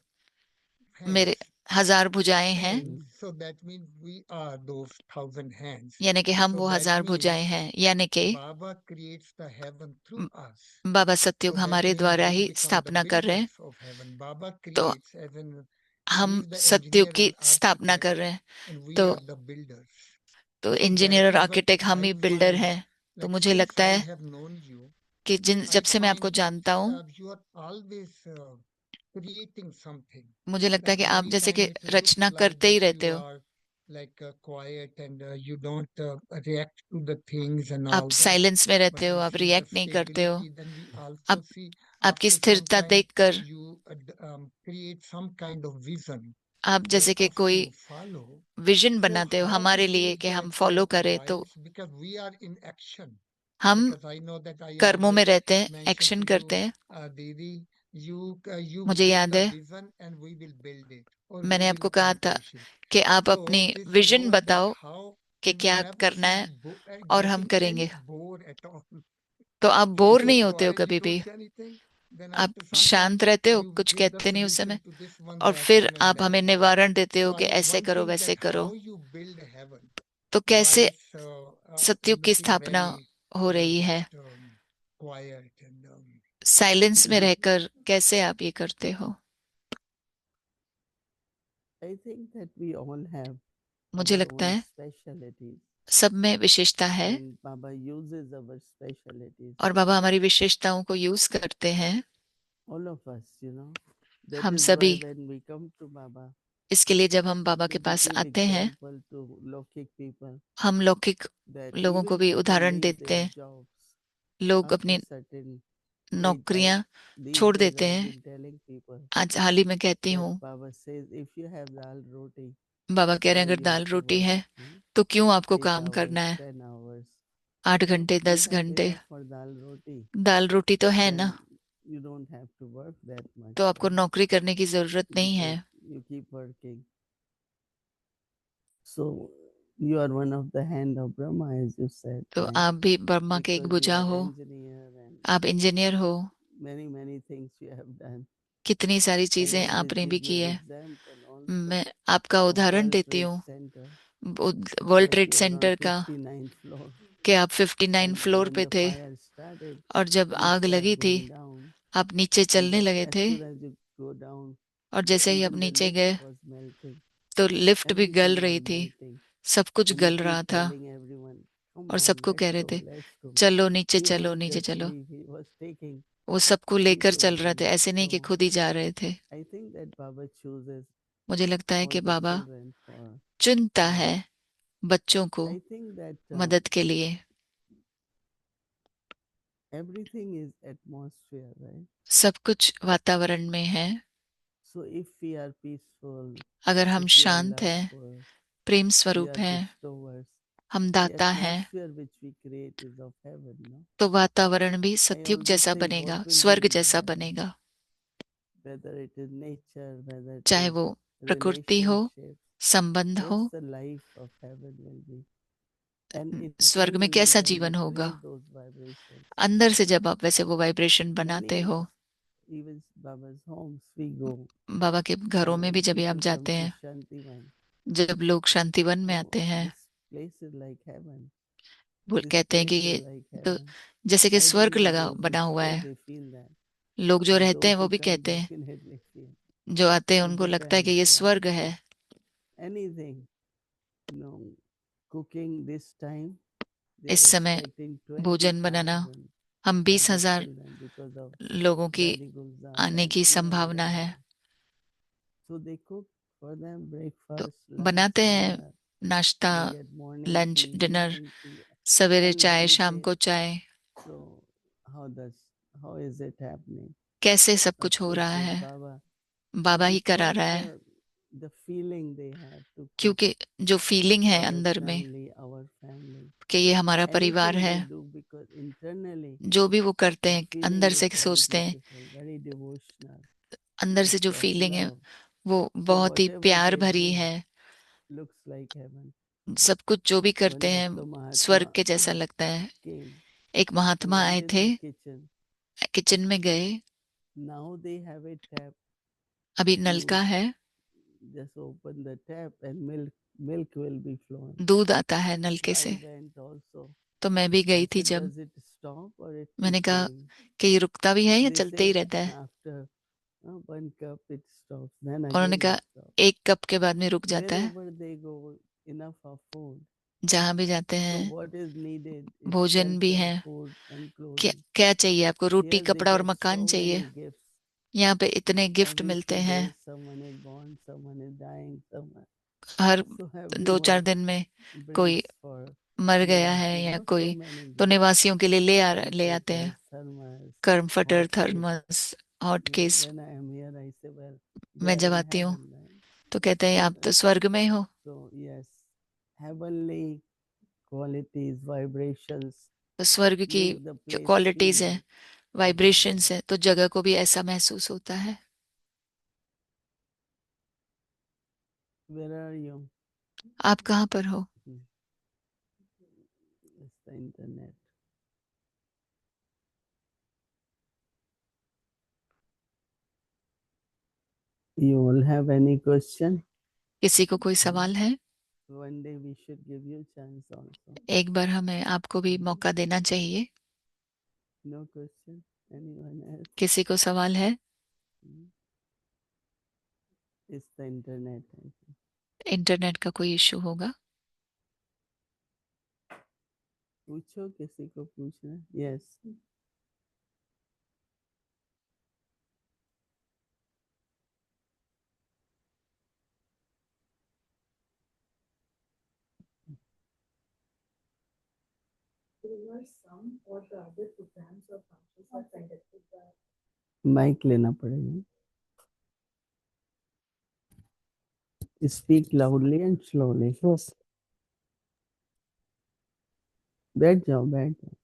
हैं मेरे hands. 1000 भुजाएं हैं, Hands. So that means we are those 1,000 hands. यानी कि हम So वो that 1000 means भुजाएं हैं, यानी कि Baba creates the heaven through us. Baba So सतयुग that हमारे means द्वारा we ही become the स्थापना कर रहे हैं। builders of heaven. Baba तो creates as in he हम is the सतयुग engineer की and स्थापना कर architect रहे हैं। and we तो are the builders. तो So इंजीनियर that और is what आर्किटेक्ट हम I ही बिल्डर find. हैं। तो Like मुझे since लगता I है have known you, कि जब I से मैं आपको find जानता that हूँ, you are always creating something. मुझे लगता है Like कि आप every जैसे time कि it looks रचना like करते ही that रहते you हो। are like quiet and you don't react to the things and आप all that. साइलेंस में रहते But हो, we आप see the रिएक्ट नहीं करते हो। stability. Then we also आप see आपकी after some स्थिरता time देखकर you create some kind of vision आप for जैसे कि us कोई to follow. विजन So बनाते हो how हमारे it लिए is कि हम that फॉलो करें। तो while because we are in action. हम Because I know that I कर्मों में always रहते हैं, mention एक्शन to you, करते हैं। Didi, you मुझे give याद the है vision and we will build it or we मैंने will आपको कहा था accomplish it. कि आप So अपनी this विजन role that बताओ how कि and you क्या never करना seem है और हम getting any करेंगे। bore at all. तो आप बोर So नहीं होते हो quiet, you कभी भी, don't say anything. Then आप after some time, शांत रहते हो, you कुछ give the कहते नहीं उस solution समय, to this one, और that फिर one, and आप that हमें one. निवारण देते हो So कि I ऐसे करो wondering वैसे that करो। how you build heaven तो while कैसे it's सतयुग की looking स्थापना very हो रही है, just quiet and साइलेंस में रहकर कैसे आप ये करते हो। I think that we all have मुझे our लगता own है specialties, सब में विशेषता है and Baba uses our specialties. और बाबा हमारी विशेषताओं को यूज करते हैं। All of us, you know. That हम is सभी, why when we come to Baba, इसके लिए जब हम बाबा we के पास give आते हैं, example to Lokik people हम लौकिक that लोगों को even भी people उदाहरण leave देते their हैं। jobs लोग after अपनी certain age. नौकरियां These छोड़ days देते I've हैं। been telling people आज हाल ही में कहती that हूँ, Baba says if you have dal roti, बाबा कह रहे why हैं अगर you have dal to roti work? है तो क्यों आपको 8 काम hours, करना है। 10 hours. 8 घंटे You 10 have घंटे enough for dal roti. दाल रोटी तो है ना, Then you don't have to work that much. तो आपको then, नौकरी करने की जरूरत नहीं है। because you keep working. So you are one of the hand of Brahma, as you said. तो right? आप भी ब्रह्मा के एक Because you भुजा are हो, engineer and आप इंजीनियर हो, many things you have done. कितनी सारी I चीजें always आपने भी give की you है। example also मैं आपका of उदाहरण World देती Trade हूँ Center, world that trade you are on centre का, 59th floor. कि आप 59 And फ्लोर when पे the थे fire started, और जब you आग start लगी थी going down. आप नीचे And चलने then लगे as थे, soon as you go down, और जैसे ही आप even the नीचे lift गए was melting. तो लिफ्ट भी गल Everything रही was थी, melting. सब कुछ And you गल रहा keep था telling everyone, come और on, सबको कह रहे थे let's go. चलो नीचे He चलो won't नीचे just चलो। leave. He was taking वो सबको लेकर people चल रहे थे, along. ऐसे नहीं कि So खुद ही जा रहे थे। I think that Baba chooses मुझे लगता है all कि the बाबा children for चुनता help. है बच्चों को I think that मदद के लिए। everything is atmosphere, right? सब कुछ वातावरण में है। So if we are peaceful, अगर हम if we are शांत हैं, loveful, प्रेम we स्वरूप are हैं, bestowers, हम the दाता हैं, atmosphere which we create is of heaven, no? तो वातावरण भी I सतयुग always जैसा think बनेगा, what will स्वर्ग be in the जैसा heaven, बनेगा। whether it is nature, whether it चाहे is वो प्रकृति हो, relationships, संबंध हो, what's the life of heaven will be. And स्वर्ग में internally कैसा when जीवन you होगा। create those vibrations, अंदर से जब आप वैसे वो वाइब्रेशन बनाते many, हो, even Baba's homes we go, बाबा के घरों में भी when जब आप people come जाते to हैं, Shantivan, जब लोग शांतिवन में oh, आते हैं, this place is like heaven. वो This कहते हैं कि place is ये like तो heaven. जैसे कि I स्वर्ग don't know लगा those who बना हुआ stay, है। they feel that. लोग जो But रहते हैं those वो who भी come कहते हैं, definitely feel. जो आते हैं It उनको लगता है कि depends, ये right? स्वर्ग है। Anything, cooking this time, they इस are समय expecting भोजन बनाना, 20,000 हम for the 20,000 children because of लोगों की Daddy Gulzar आने and की whoever संभावना they है। are. So they cook for them तो breakfast, lunch, बनाते हैं dinner. नाश्ता, They get morning lunch, tea, dinner, evening tea, सवेरे चाय, शाम unlimited. को चाय। So how is it happening? कैसे सब Of कुछ हो course, रहा with है, Baba. बाबा ही करा Because रहा है। the feeling they have to cook क्योंकि जो फीलिंग है our अंदर में family, our family. कि ये हमारा परिवार Anything है, they do because internally जो भी वो करते the हैं feeling अंदर is से very सोचते हैं, beautiful, very devotional. अंदर से जो It's of फीलिंग है love. वो So बहुत ही whatever प्यार they भरी do है। looks like heaven. सब कुछ जो भी One करते हैं Bhakta स्वर्ग Mahatma के जैसा लगता है। came. एक He महात्मा went आए in थे, the kitchen. किचन में गए, Now they have a tap. अभी नलका You है, just open the tap and milk will be flowing. दूध आता है नलके So से। I went also. तो मैं भी I गई थी said, जब, does it stop or it मैंने keep कहा going? कि ये रुकता भी है या They चलते ही said रहता है। after 1 cup it stops. Then उन्होंने again कहा it stops. 1 कप के बाद में रुक जाता है। Wherever they go, enough of food. जहाँ भी जाते So हैं what is needed is भोजन भी shelter, है। food and क्या clothing. क्या चाहिए आपको, रोटी Here they कपड़ा और get मकान so चाहिए। many gifts. यहाँ पे इतने गिफ्ट Every मिलते 2 हैं, days someone is born, someone is dying, someone. Her So 2-4 everyone दिन में कोई brings for मर गया है Nivasi, या so कोई, many तो gifts. निवासियों के लिए ले आते हैं Comforters, thermos, comforter, hot cakes. Thermos, hot case. When I am here, I say, well, they मैं are जब in आती हूँ heaven, right? तो कहते हैं आप तो स्वर्ग में ही हो। So yes, heavenly qualities, vibrations तो स्वर्ग की make the place qualities feel है, like heaven. वाइब्रेशंस है, तो जगह को भी ऐसा महसूस होता है। Where are you? आप कहाँ पर हो? It's the internet. You all have any question? किसी को कोई सवाल है? One day we should give you chance also. एक बार हमें आपको भी मौका देना चाहिए। No question? Anyone else? किसी को सवाल है? It's the internet. इंटरनेट का कोई इशू होगा? पूछो, किसी को पूछना? Yes. माइक लेना पड़ेगा. Speak loudly and slowly. बैठ जाओ बैठ जाओ.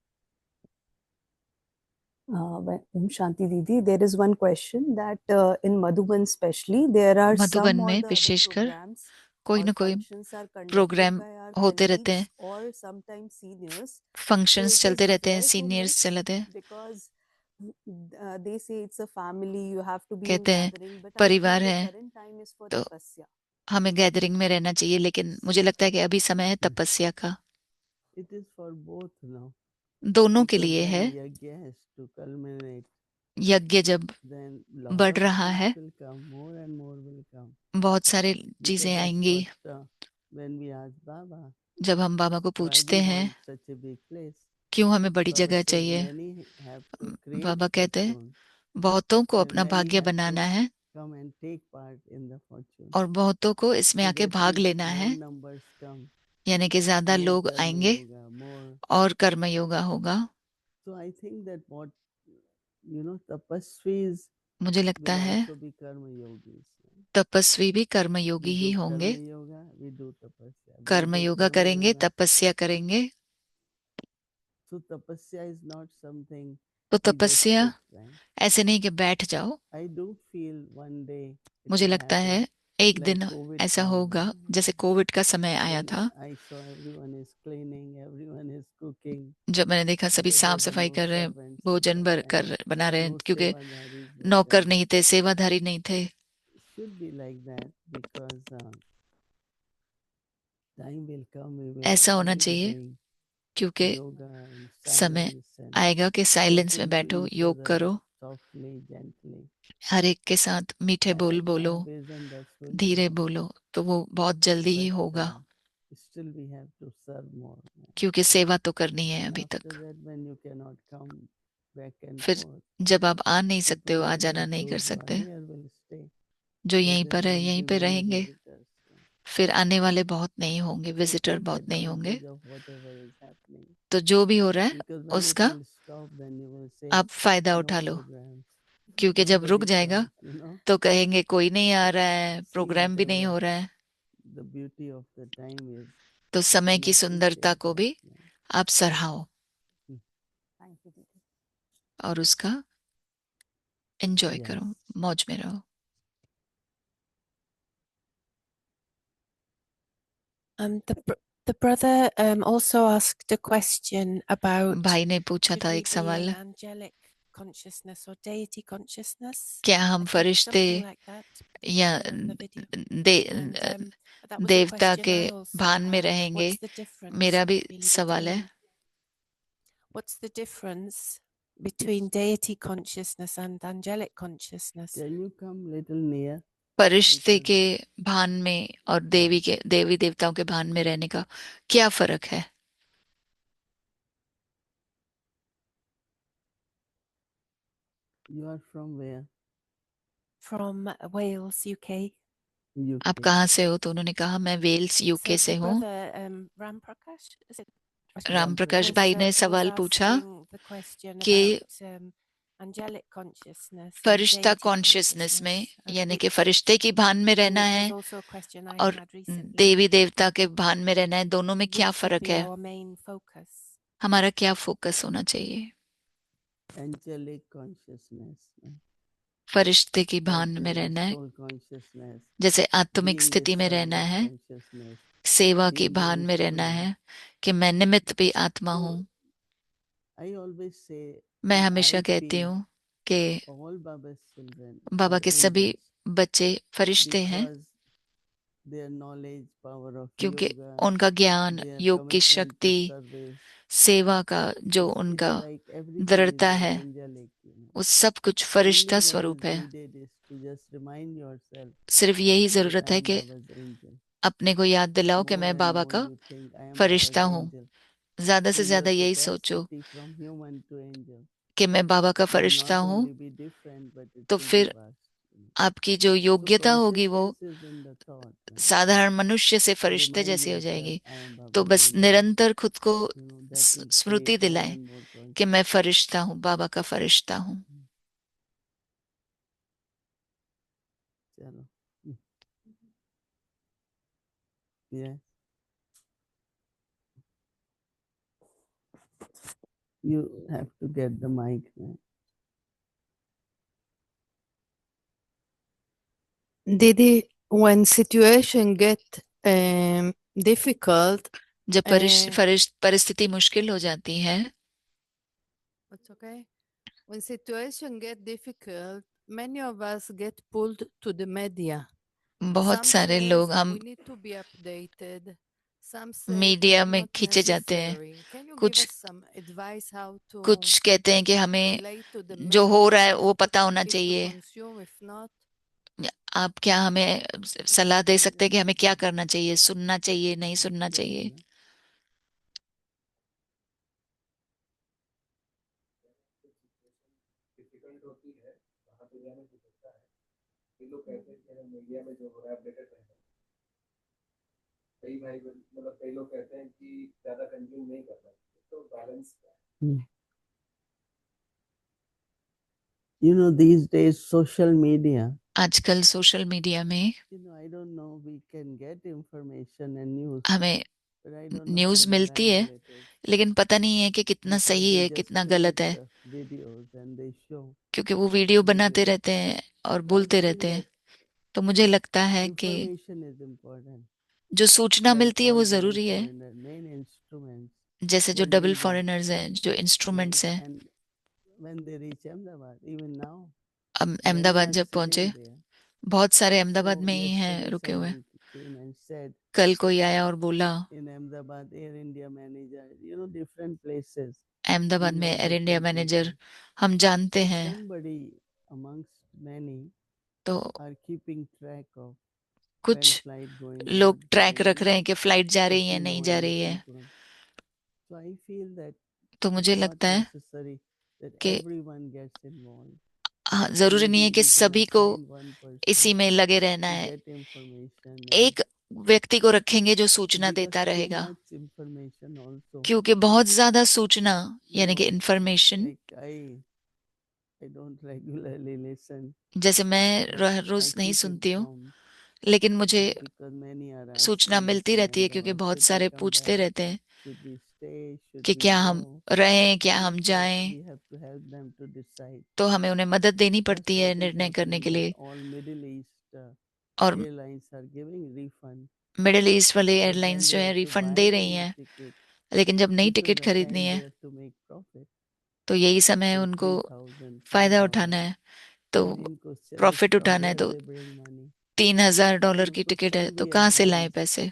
Shanti Didi, there is one question that in Madhuban especially, there are Madhuban some or में the other विशेषकर programs कोई or न कोई functions are conducted program by our होते रहते हैं, colleagues or sometimes seniors. So functions it is चलते रहते हैं, fair to सीनियर्स mix चलते हैं. because they say it's a family, you have to be in कहते हैं gathering, but I परिवार feel the है current time is for तो tapasya. हमें गैदरिंग में रहना चाहिए, लेकिन मुझे लगता है कि अभी समय है तपस्या का. It is for both now. दोनों के Because लिए when है. yajna has to culminate, यज्ञ जब then lot बढ़ of रहा things है, will come, more and more will come. बहुत सारे Because चीजें that's आएंगी. what when we ask Baba, जब हम बाबा को why पूछते we हैं want such a big place, क्यों हमें बड़ी Baba जगह says चाहिए, many have to create बाबा कहते हैं fortune बहुतों को and अपना many भाग्य have बनाना to है come and take part in the fortune. और बहुतों को इसमें So आके that भाग if लेना more है, numbers come, यानी कि ज्यादा more लोग karma आएंगे yoga, more. और कर्म योगा होगा. So I think that what tapasvis मुझे लगता will है also be karma yogis. तपस्वी भी कर्म We योगी ही do होंगे. karma yoga, we do tapasya. They कर्म do योगा karma करेंगे, yoga. तपस्या करेंगे. So tapasya is not something तो we just तपस्या sit, right? ऐसे नहीं कि बैठ जाओ. I do feel one day it मुझे will लगता happen है एक like दिन COVID ऐसा time. होगा जैसे कोविड का समय आया When था, I saw everyone is cleaning, everyone is cooking, जब मैंने देखा सभी but साफ there were सफाई no कर रहे हैं, servants भोजन that भर time, कर बना रहे हैं, no क्योंकि sevadaris were नौकर there. नहीं थे, सेवाधारी नहीं थे. It should be like that because time will come we will ऐसा होना all be चाहिए doing क्योंकि yoga in समय silence and आएगा कि साइलेंस में talking to बैठो, each योग other करो, softly, gently. हर एक के साथ मीठे बोल I बोलो, envision that will धीरे come, बोलो, तो वो बहुत जल्दी ही but होगा. still we have to serve more. क्योंकि सेवा तो करनी है अभी After तक. that, when you cannot come back and फिर forth, जब आप आ नहीं सकते people हो, आ will जाना say नहीं कर those who are सकते, here will stay. जो So यहीं there पर है won't यहीं be पे many रहेंगे. visitors. फिर आने वाले बहुत नहीं होंगे, So विजिटर take बहुत नहीं होंगे. advantage of whatever is happening. तो जो भी हो रहा है Because when it उसका will stop, then you will say आप फायदा no उठा लो. programs. क्योंकि जब रुक Nobody जाएगा comes. तो कहेंगे कोई नहीं आ रहा है, See, प्रोग्राम भी नहीं हो रहा है. the beauty of the time is तो समय की सुंदरता appreciate को that. भी आप सराहो Thank you, Didi. और उसका एंजॉय Yes. करो, मौज में रहो. The brother also asked a question about भाई ने पूछा should था we एक be सवाल, in angelic consciousness or deity consciousness? क्या I हम think फरिश्ते something like that या on the video. They, And that was a देवता question के I also भान में had. रहेंगे, What's the difference मेरा भी really सवाल है. what's the difference between deity consciousness and angelic consciousness? Can you come little near? फरिश्ते Because के भान में और देवी देवताओं के भान में रहने का क्या फर्क है? you are from where? From Wales, UK. आप UK. कहाँ से हो? तो उन्होंने कहा मैं वेल्स So यूके से the हूँ. brother Ram Prakash, is it? Ram Prakash was, भाई ने was सवाल पूछा asking the question कि about angelic consciousness and Firishta deity consciousness में, consciousness, यानी कि फरिश्ते की भान में रहना and it है was also a question I और had recently. देवी देवता के भान में रहना है, दोनों में क्या Which should फर्क be है? our main focus? हमारा क्या फोकस होना चाहिए? Angelic consciousness. फरिश्ते की भान Like में रहना है, soul consciousness. जैसे आत्मिक Being a स्थिति में रहना servant है, consciousness. सेवा की Being भान में रहना mindful. है कि मैं निमित्त भी आत्मा So हूँ. I always say मैं that हमेशा I कहती feel हूँ कि all Baba's children Baba are के सभी angels बच्चे फरिश्ते हैं, because their knowledge, power of क्योंकि yoga, उनका ज्ञान, their योग की commitment to शक्ति, service, सेवा का जो it's उनका like everything दृढ़ता is है, angelic. वो सब कुछ Only फरिश्ता what स्वरूप is है. needed is to just remind yourself सिर्फ यही that जरूरत I है am कि Baba's angel. अपने को याद दिलाओ कि More मैं and बाबा more का you think I am Firishta Baba's हूँ. angel. ज्यादा So से ज्यादा your यही सोचो capacity from human to angel कि मैं बाबा का will फरिश्ता not हूँ, only be different, but it तो will be फिर vast. आपकी जो So योग्यता होगी वो consciousness is in the thought. साधारण मनुष्य से So फरिश्ते remind जैसी हो yourself, जाएगी. I am तो Baba's बस angel. निरंतर खुद को That will Smriti create more दिलाएं and more कि मैं consciousness. फरिश्ता हूँ, बाबा का फरिश्ता हूँ. चलो. Yeah. You have to get the mic now. Didi, when situation get difficult, जब परिस्थिति मुश्किल हो जाती है, it's okay. When situation get difficult, many of us get pulled to the media. बहुत Some सारे says लोग हम we need to be updated. Some say media it's में not खींचे जाते हैं. necessary. Can you give us some advice how to कुछ कहते हैं कि हमें relate to the जो हो रहा है media, वो to पता होना if to चाहिए. consume, if not? आप क्या हमें सलाह दे सकते हैं कि हमें क्या करना चाहिए, सुनना चाहिए, नहीं सुनना चाहिए? You know, these days social media. आजकल सोशल मीडिया में You know, I don't know. We can get information and news. हमें But I don't know news how मिलती है, reliable it is. लेकिन पता नहीं है कि कितना Because सही they है, just कितना create गलत है. the videos and they show. क्योंकि वो वीडियो बनाते videos. रहते हैं और So I बोलते feel रहते हैं. that तो मुझे लगता है कि information is important. जो सूचना Like मिलती है वो all double जरूरी है. foreigner, main instruments. जैसे जो for डबल media, फॉरेनर्स हैं, जो like, इंस्ट्रूमेंट्स हैं, and when they reach Ahmedabad, even now, अब many अहमदाबाद are जब पहुंचे, sitting there. बहुत सारे अहमदाबाद So में ही हैं yesterday रुके हुए. someone came and said कल कोई आया और बोला in Ahmedabad, Air India manager, you know, different places. Ahmedabad We में know air India different manager people. हम जानते So हैं. somebody amongst many तो are keeping track of when कुछ flight going लोग good, ट्रैक when रख रहे हैं कि फ्लाइट जा if रही है, we नहीं know जा रही anything है. from. So I feel that तो मुझे it's not लगता है necessary that कि everyone gets involved. हाँ, जरूरी नहीं Maybe है कि we can सभी को assign one person इसी में लगे रहना to है. get information and एक व्यक्ति को रखेंगे जो सूचना because देता too रहेगा. much information also. क्योंकि बहुत ज्यादा सूचना You यानी कि know, information, like I don't regularly listen, जैसे मैं but रोज I नहीं keep सुनती हूँ, informed लेकिन मुझे because many are सूचना asking that मिलती in रहती है क्योंकि Ahmedabad, बहुत should we सारे come पूछते back? रहते हैं Should we stay? Should कि we क्या हम go? रहें, क्या So हम of course जाएं. we have to help them to decide. तो हमें उन्हें मदद देनी Just पड़ती है what is निर्णय करने happening के that लिए. all Middle East और airlines are giving refund, middle east वाले but when एयरलाइंस जो they है have to refund buy they the रही new हैं, ticket, लेकिन जब नई this is टिकट the खरीदनी time they है have to make profit. तो यही समय है Say उनको 3,000, फायदा उठाना 4,000. है. तो और इनको चलो प्रॉफिट from उठाना है. where तो they bring money. $3,000 की उनको टिकट है some तो we कहाँ से लाएं advise पैसे.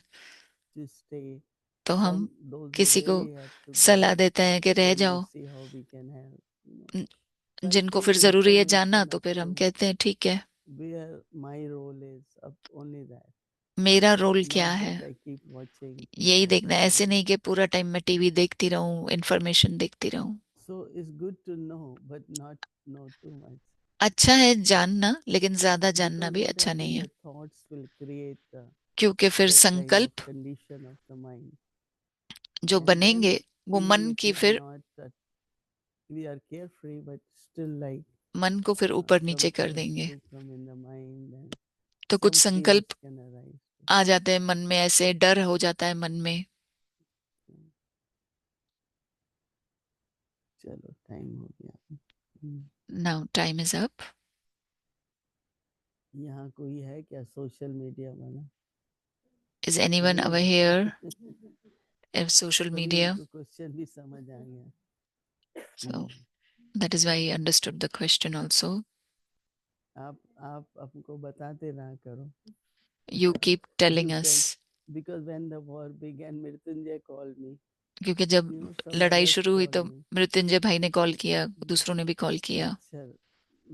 to stay. तो हम Some those who किसी को really have to go, सलाह देते हैं कि रह then we जाओ. see how we can help. You know. न- So I जिनको feel फिर जरूरी है जाना, information तो up फिर हम to कहते हैं ठीक है. where my role is up only that. मेरा रोल क्या Not है, that I keep watching यही social देखना है. ऐसे media. नहीं कि पूरा टाइम मैं टीवी देखती रहूं, इंफॉर्मेशन देखती रहूं. So it's good to know, but not know too much. अच्छा है जानना, लेकिन ज्यादा जानना Because भी what अच्छा नहीं happens, है. the thoughts will create क्योंकि फिर that kind of संकल्प condition of the mind. जो And then बनेंगे वो even मन if की we are फिर not, we are carefree, but still like मन को फिर ऊपर some नीचे कर thoughts देंगे. do come in the mind and तो कुछ some fears संकल्प can arise. आ जाते हैं मन में, ऐसे डर हो जाता है मन में. चलो टाइम हो गया. Now time is up. यहाँ कोई है क्या सोशल मीडिया वाला? इज एनीवन नहीं ओवर है. हियर इफ सोशल तभी मीडिया? उनको क्वेश्चन भी समझ आ गया. So that is why I understood the question also. आप हमको बताते रहा करो. You keep telling You can, us. because when the war began, Mrityunjay called me. क्योंकि जब You know, some लड़ाई others शुरू हुई called तो me. मृत्युंजय भाई ने कॉल किया, दूसरों ने भी कॉल किया. अच्छा,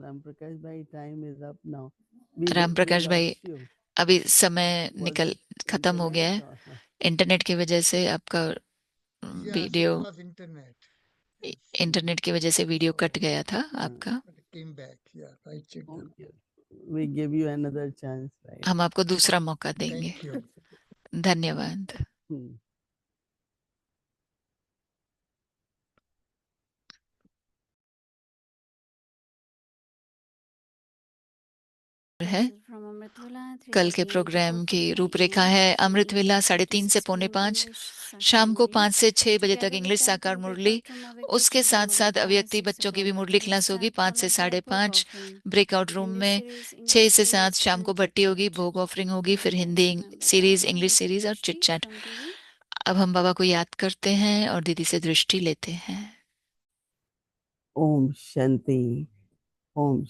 राम प्रकाश भाई, time is up now. We Ram Prakash भाई, lost you. अभी समय Was निकल it खत्म हो गया internet है. or? इंटरनेट की वजह से आपका Yes, video, it was internet. Yes, internet की वजह से वीडियो so कट गया था आपका. but it came back. Yeah, I checked that. Okay. We give you another chance, right? हम आपको दूसरा मौका देंगे. Thank you. धन्यवाद. Hmm. है। कल के प्रोग्राम की रूपरेखा है अमृत वेला 3:30 से 4:45, शाम को 5 से 6 बजे तक इंग्लिश साकार मुरली। उसके साथ साथ अव्यक्ति बच्चों की भी मुरली क्लास होगी 5 से 5:30 ब्रेकआउट रूम में। 6 से 7 शाम को भट्टी होगी, भोग ऑफरिंग होगी, फिर हिंदी सीरीज, इंग्लिश सीरीज और चिट चैट। अब हम बाबा को याद करते हैं और दीदी से दृष्टि लेते हैं। ओम शांति, ओम